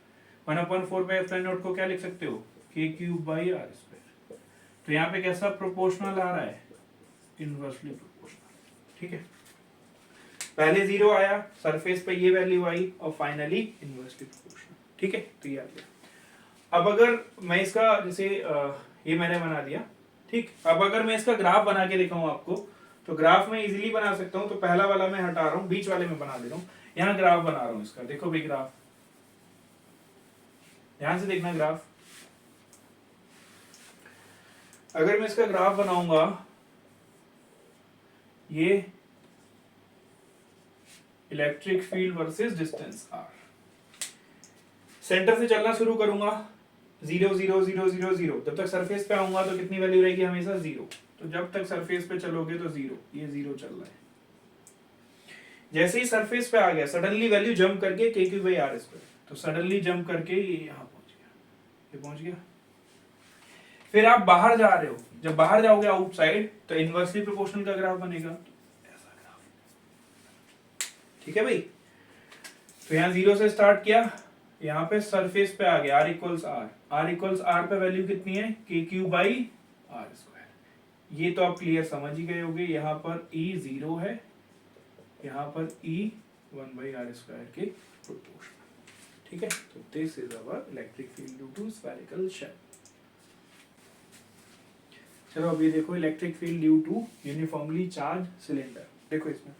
1/4 pi epsilon naught को क्या लिख सकते हो, के क्यू बाई आर स्क्वायर। तो यहाँ पे कैसा प्रोपोर्शनल आ रहा है, इनवर्सली प्रोपोर्शनल, ठीक है। पहले 0 आया, सरफेस पे ये वैल्यू आई, और फाइनली इनवर्सली प्रोपोर्शनल, ठीक है। तो ये आ गया। अब अगर मैं इसका जैसे ये मैंने बना दिया, ठीक, अब अगर मैं इसका ग्राफ बना के दिखाऊं आपको, तो ग्राफ में इजीली बना सकता हूं। तो पहला वाला मैं हटा रहा हूं, बीच वाले में बना दे रहा हूं। यहाँ ग्राफ बना रहा हूं इसका, देखो भाई ग्राफ, ध्यान से देखना ग्राफ। अगर मैं इसका ग्राफ बनाऊंगा, ये electric field versus distance r, centre से चलना शुरू करूंगा 0 0 0 0 0, जब तक सरफेस पे आऊंगा तो कितनी वैल्यू रहेगी हमेशा 0। तो जब तक सरफेस पे चलोगे तो 0, ये 0 चल रहा है। जैसे ही सरफेस पे आ गया सडनली वैल्यू जंप करके के क्यू बाई आर स्क्वायर, तो सडनली जंप करके ये यहाँ पहुंच गया, ये पहुंच गया। फिर आप बाहर जा रहे हो, जब बाहर जाओगे आउटसाइड तो इनवर्सली प्रोपोर्शनल का ग्राफ बनेगा, ऐसा ग्राफ। ठीक है भाई, तो यहाँ 0 से स्टार्ट किया, यहाँ पे सरफेस पे आ गया r इक्वल्स आर पे वैल्यू कितनी है के क्यू बाई आर स्क्वायर। ये तो आप क्लियर समझ ही गए होंगे। यहाँ पर E 0 है, यहाँ पर E 1 बाई आर स्क्वायर के प्रोपोर्शनल। ठीक है, तो this is our electric field due to spherical shell. चलो अभी देखो electric field due to uniformly charge cylinder. देखो इसमें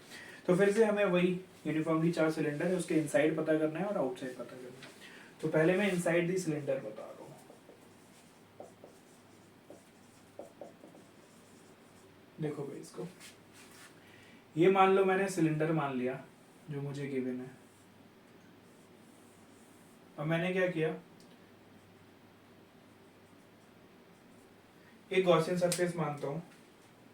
तो फिर से हमें वही यूनिफॉर्मली चार्ज सिलेंडर है, उसके इनसाइड पता करना है और आउटसाइड पता करना है। तो पहले मैं इनसाइड दी सिलेंडर बता रहा हूं। देखो भाई इसको, ये मान लो मैंने सिलेंडर मान लिया जो मुझे गिवन है। अब मैंने क्या किया, एक गॉसियन सरफेस मानता हूं।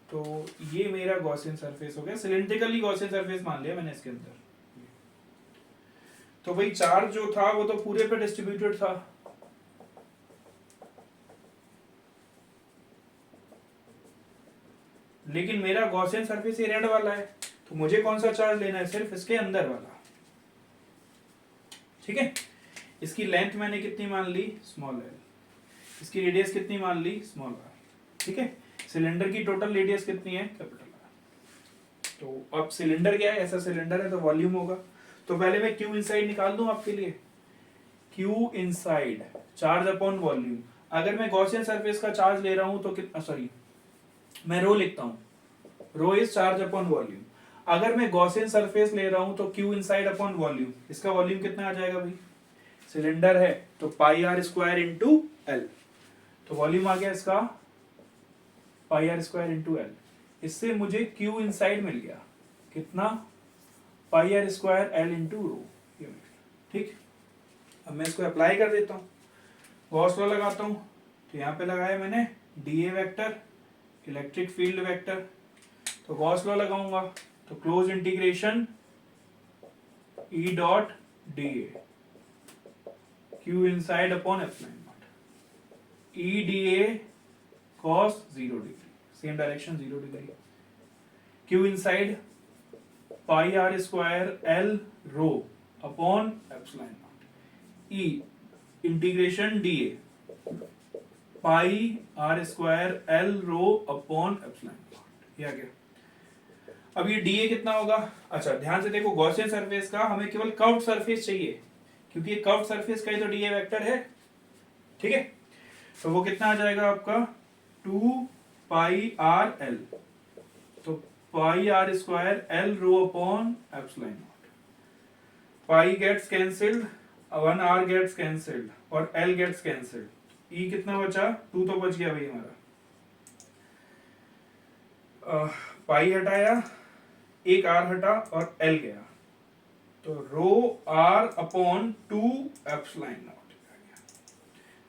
तो ये मेरा गॉसियन सरफेस हो गया, सिलिंड्रिकली गॉसियन सरफेस मान लिया मैंने इसके अंदर। तो भाई चार्ज जो था वो तो पूरे पे डिस्ट्रीब्यूटेड था, लेकिन मेरा गॉसियन सरफेस ये रेड वाला है, तो मुझे कौन सा चार्ज लेना है, सिर्फ इसके अंदर वाला। ठीक है, इसकी लेंथ मैंने कितनी मान ली, स्मॉल एल, इसकी रेडियस कितनी मान ली, स्मॉल आर। ठीक है, सिलेंडर की टोटल रेडियस कितनी है, कैपिटल आर। तो अब सिलेंडर क्या है, ऐसा सिलेंडर है तो वॉल्यूम होगा। तो पहले मैं क्यू इनसाइड निकाल दूं आपके लिए, Q inside charge upon volume. अगर मैं गॉसियन सरफेस का चार्ज ले रहा हूं तो कितना, सॉरी मैं रो लिखता हूं, rho is charge upon volume. अगर मैं गॉसियन सरफेस ले रहा हूं तो क्यू इनसाइड अपॉन वॉल्यूम, इसका वॉल्यूम कितना आ जाएगा भाई, सिलेंडर है तो pi are square into l, तो वॉल्यूम आ गया इसका pi are square into l. इससे मुझे क्यू इनसाइड मिल गया कितना, pi are square l into rho, ये मिल गया। ठीक, अब मैं इसको अप्लाई कर देता हूँ, गॉस लॉ लगाता हूँ। तो यहाँ पे लगाया मैंने d A vector, electric field vector. तो गॉस लॉ लगाऊंगा तो close integration E dot d A Q inside upon epsilon naught E D A cos 0 degree, same direction 0 degree, Q inside pi are square l rho upon epsilon naught E integration D A pi are square l rho upon epsilon naught, ये आ गया। अब ये D A कितना होगा, अच्छा ध्यान से देखो, गॉसियन सरफेस का हमें केवल कर्व्ड सरफेस चाहिए, क्योंकि ये कर्व्ड सरफेस का ही तो डी ए वेक्टर है। ठीक है, तो वो कितना आ जाएगा आपका 2 पाई आर एल, तो pi are square l rho upon epsilon naught, pi gets cancelled, 1 r gets cancelled और एल गेट्स कैंसिल्ड, ई कितना बचा, 2 तो बच गया भाई हमारा। पाई हटाया, एक आर हटा और एल गया, तो rho r upon 2 epsilon naught.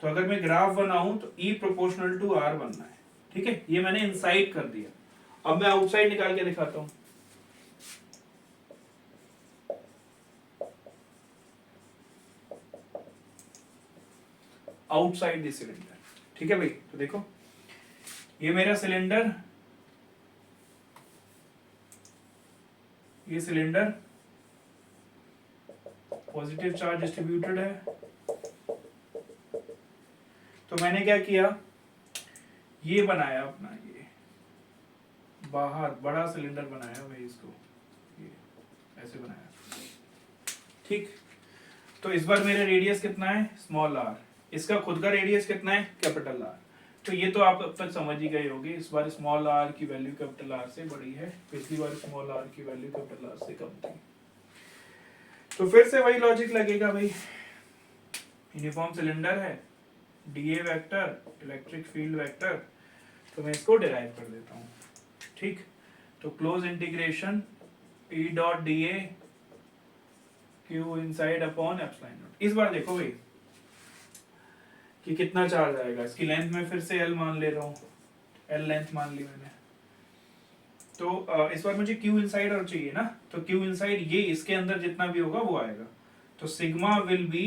तो अगर मैं ग्राफ बनाऊं तो ई प्रोपोर्शनल टू आर बनना है। ठीक है, ये मैंने इनसाइड कर दिया। अब मैं आउटसाइड निकाल के दिखाता हूं। आउटसाइड द सिलेंडर, ठीक है भाई, तो देखो ये मेरा सिलेंडर, ये सिलेंडर पॉजिटिव चार्ज डिस्ट्रीब्यूटेड है। तो मैंने क्या किया, ये बनाया अपना, ये बाहर बड़ा सिलेंडर बनाया भाई, इसको ये ऐसे बनाया। ठीक, तो इस बार मेरा रेडियस कितना है, स्मॉल आर, इसका खुद का रेडियस कितना है, कैपिटल आर। तो ये तो आप अब तक समझ ही गए होंगे। इस बार स्मॉल आर की वैल्यू कैपिटल आर से बड़ी है, पिछली बार स्मॉल आर की वैल्यू कैपिटल आर से कम थी। तो फिर से वही लॉजिक लगेगा भाई, यूनिफॉर्म सिलेंडर है, DA vector, electric field vector, तो मैं इसको डिराइव कर देता हूँ। ठीक, तो close integration E dot d A Q inside upon epsilon not. इस बार देखो भाई कि कितना चार्ज आएगा। इसकी लेंथ में फिर से एल मान ले रहा हूँ, एल लेंथ मान ली मैंने। तो इस बार मुझे क्यू इनसाइड और चाहिए ना, तो क्यू इनसाइड ये इसके अंदर जितना भी होगा वो आएगा। तो sigma will be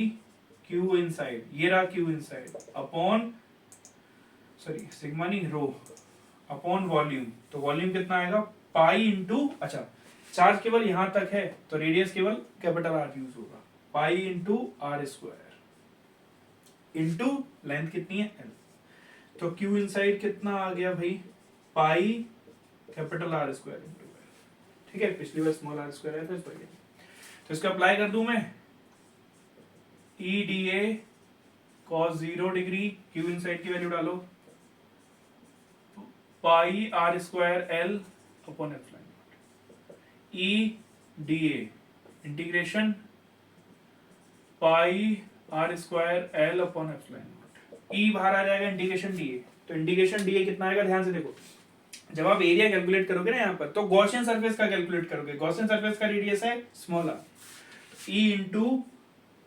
Q inside, ये रहा Q inside upon, sorry sigma नहीं, रो अपॉन वॉल्यूम। तो वॉल्यूम कितना आएगा, पाई इंटू, अच्छा चार्ज केवल यहां तक है तो रेडियस केवल कैपिटल आर यूज होगा, pi into r square into length कितनी है एल। तो क्यू इनसाइड कितना आ गया भाई, pi capital R square into l. ठीक है, पिछली बार स्मॉल आर स्क्वायर है, तो इसका अप्लाई कर दूं मैं, E D A cos 0 degree, Q inside की वैल्यू डालो, pi are square l upon epsilon naught, E D A integration pi are square l upon epsilon naught, E बाहर आ जाएगा इंटीग्रेशन डी ए। तो integration D A कितना आएगा, ध्यान से देखो, जब आप एरिया कैलकुलेट करोगे ना यहाँ पर, तो गॉसियन सरफेस का कैलकुलेट करोगे, गॉसियन सरफेस का रेडियस है स्मॉल आर, ई इंटू,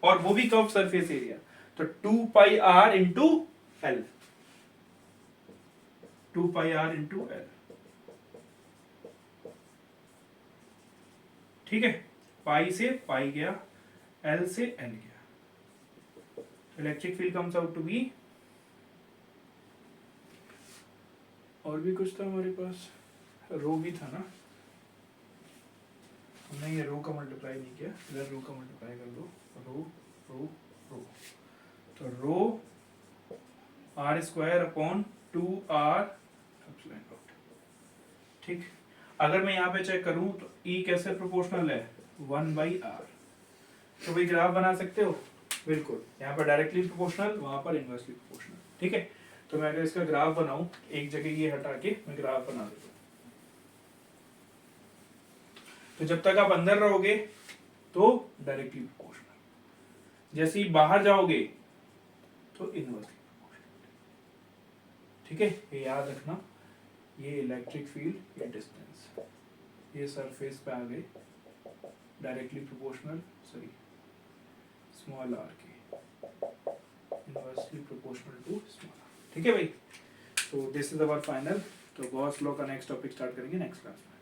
और वो भी कर्व सरफेस एरिया, तो 2 pi r into l, 2 pi r into l. ठीक है, पाई से पाई गया, एल से एल गया, electric field comes out to be, और भी कुछ था हमारे पास, रो भी था ना, हमने ये रो का मल्टीप्लाई नहीं किया, इधर रो का मल्टीप्लाई कर दो, रो रो रो, तो rho r square upon 2r epsilon naught. ठीक, अगर मैं यहाँ पे चेक करूं तो E कैसे प्रोपोर्शनल है, 1/r। तो भाई ग्राफ बना सकते हो, बिल्कुल, यहाँ पर डायरेक्टली प्रोपोर्शनल, वहां पर इनवर्सली प्रोपोर्शनल। ठीक है, तो मैं अगर इसका ग्राफ बनाऊं, एक जगह ये हटा के मैं ग्राफ बना देता हूं, तो जब तक आप अंदर रहोगे तो डायरेक्टली प्रोपोर्शनल, जैसे ही बाहर जाओगे तो इनवर्सली प्रोपोर्शनल। ठीक है, ये याद रखना, ये इलेक्ट्रिक फील्ड, ये डिस्टेंस, ये सरफेस पे आ गए directly proportional, sorry small r के, inversely proportional to small r. ठीक है भाई, तो दिस इज अवर फाइनल। तो गॉस लॉ का नेक्स्ट टॉपिक स्टार्ट करेंगे नेक्स्ट क्लास में।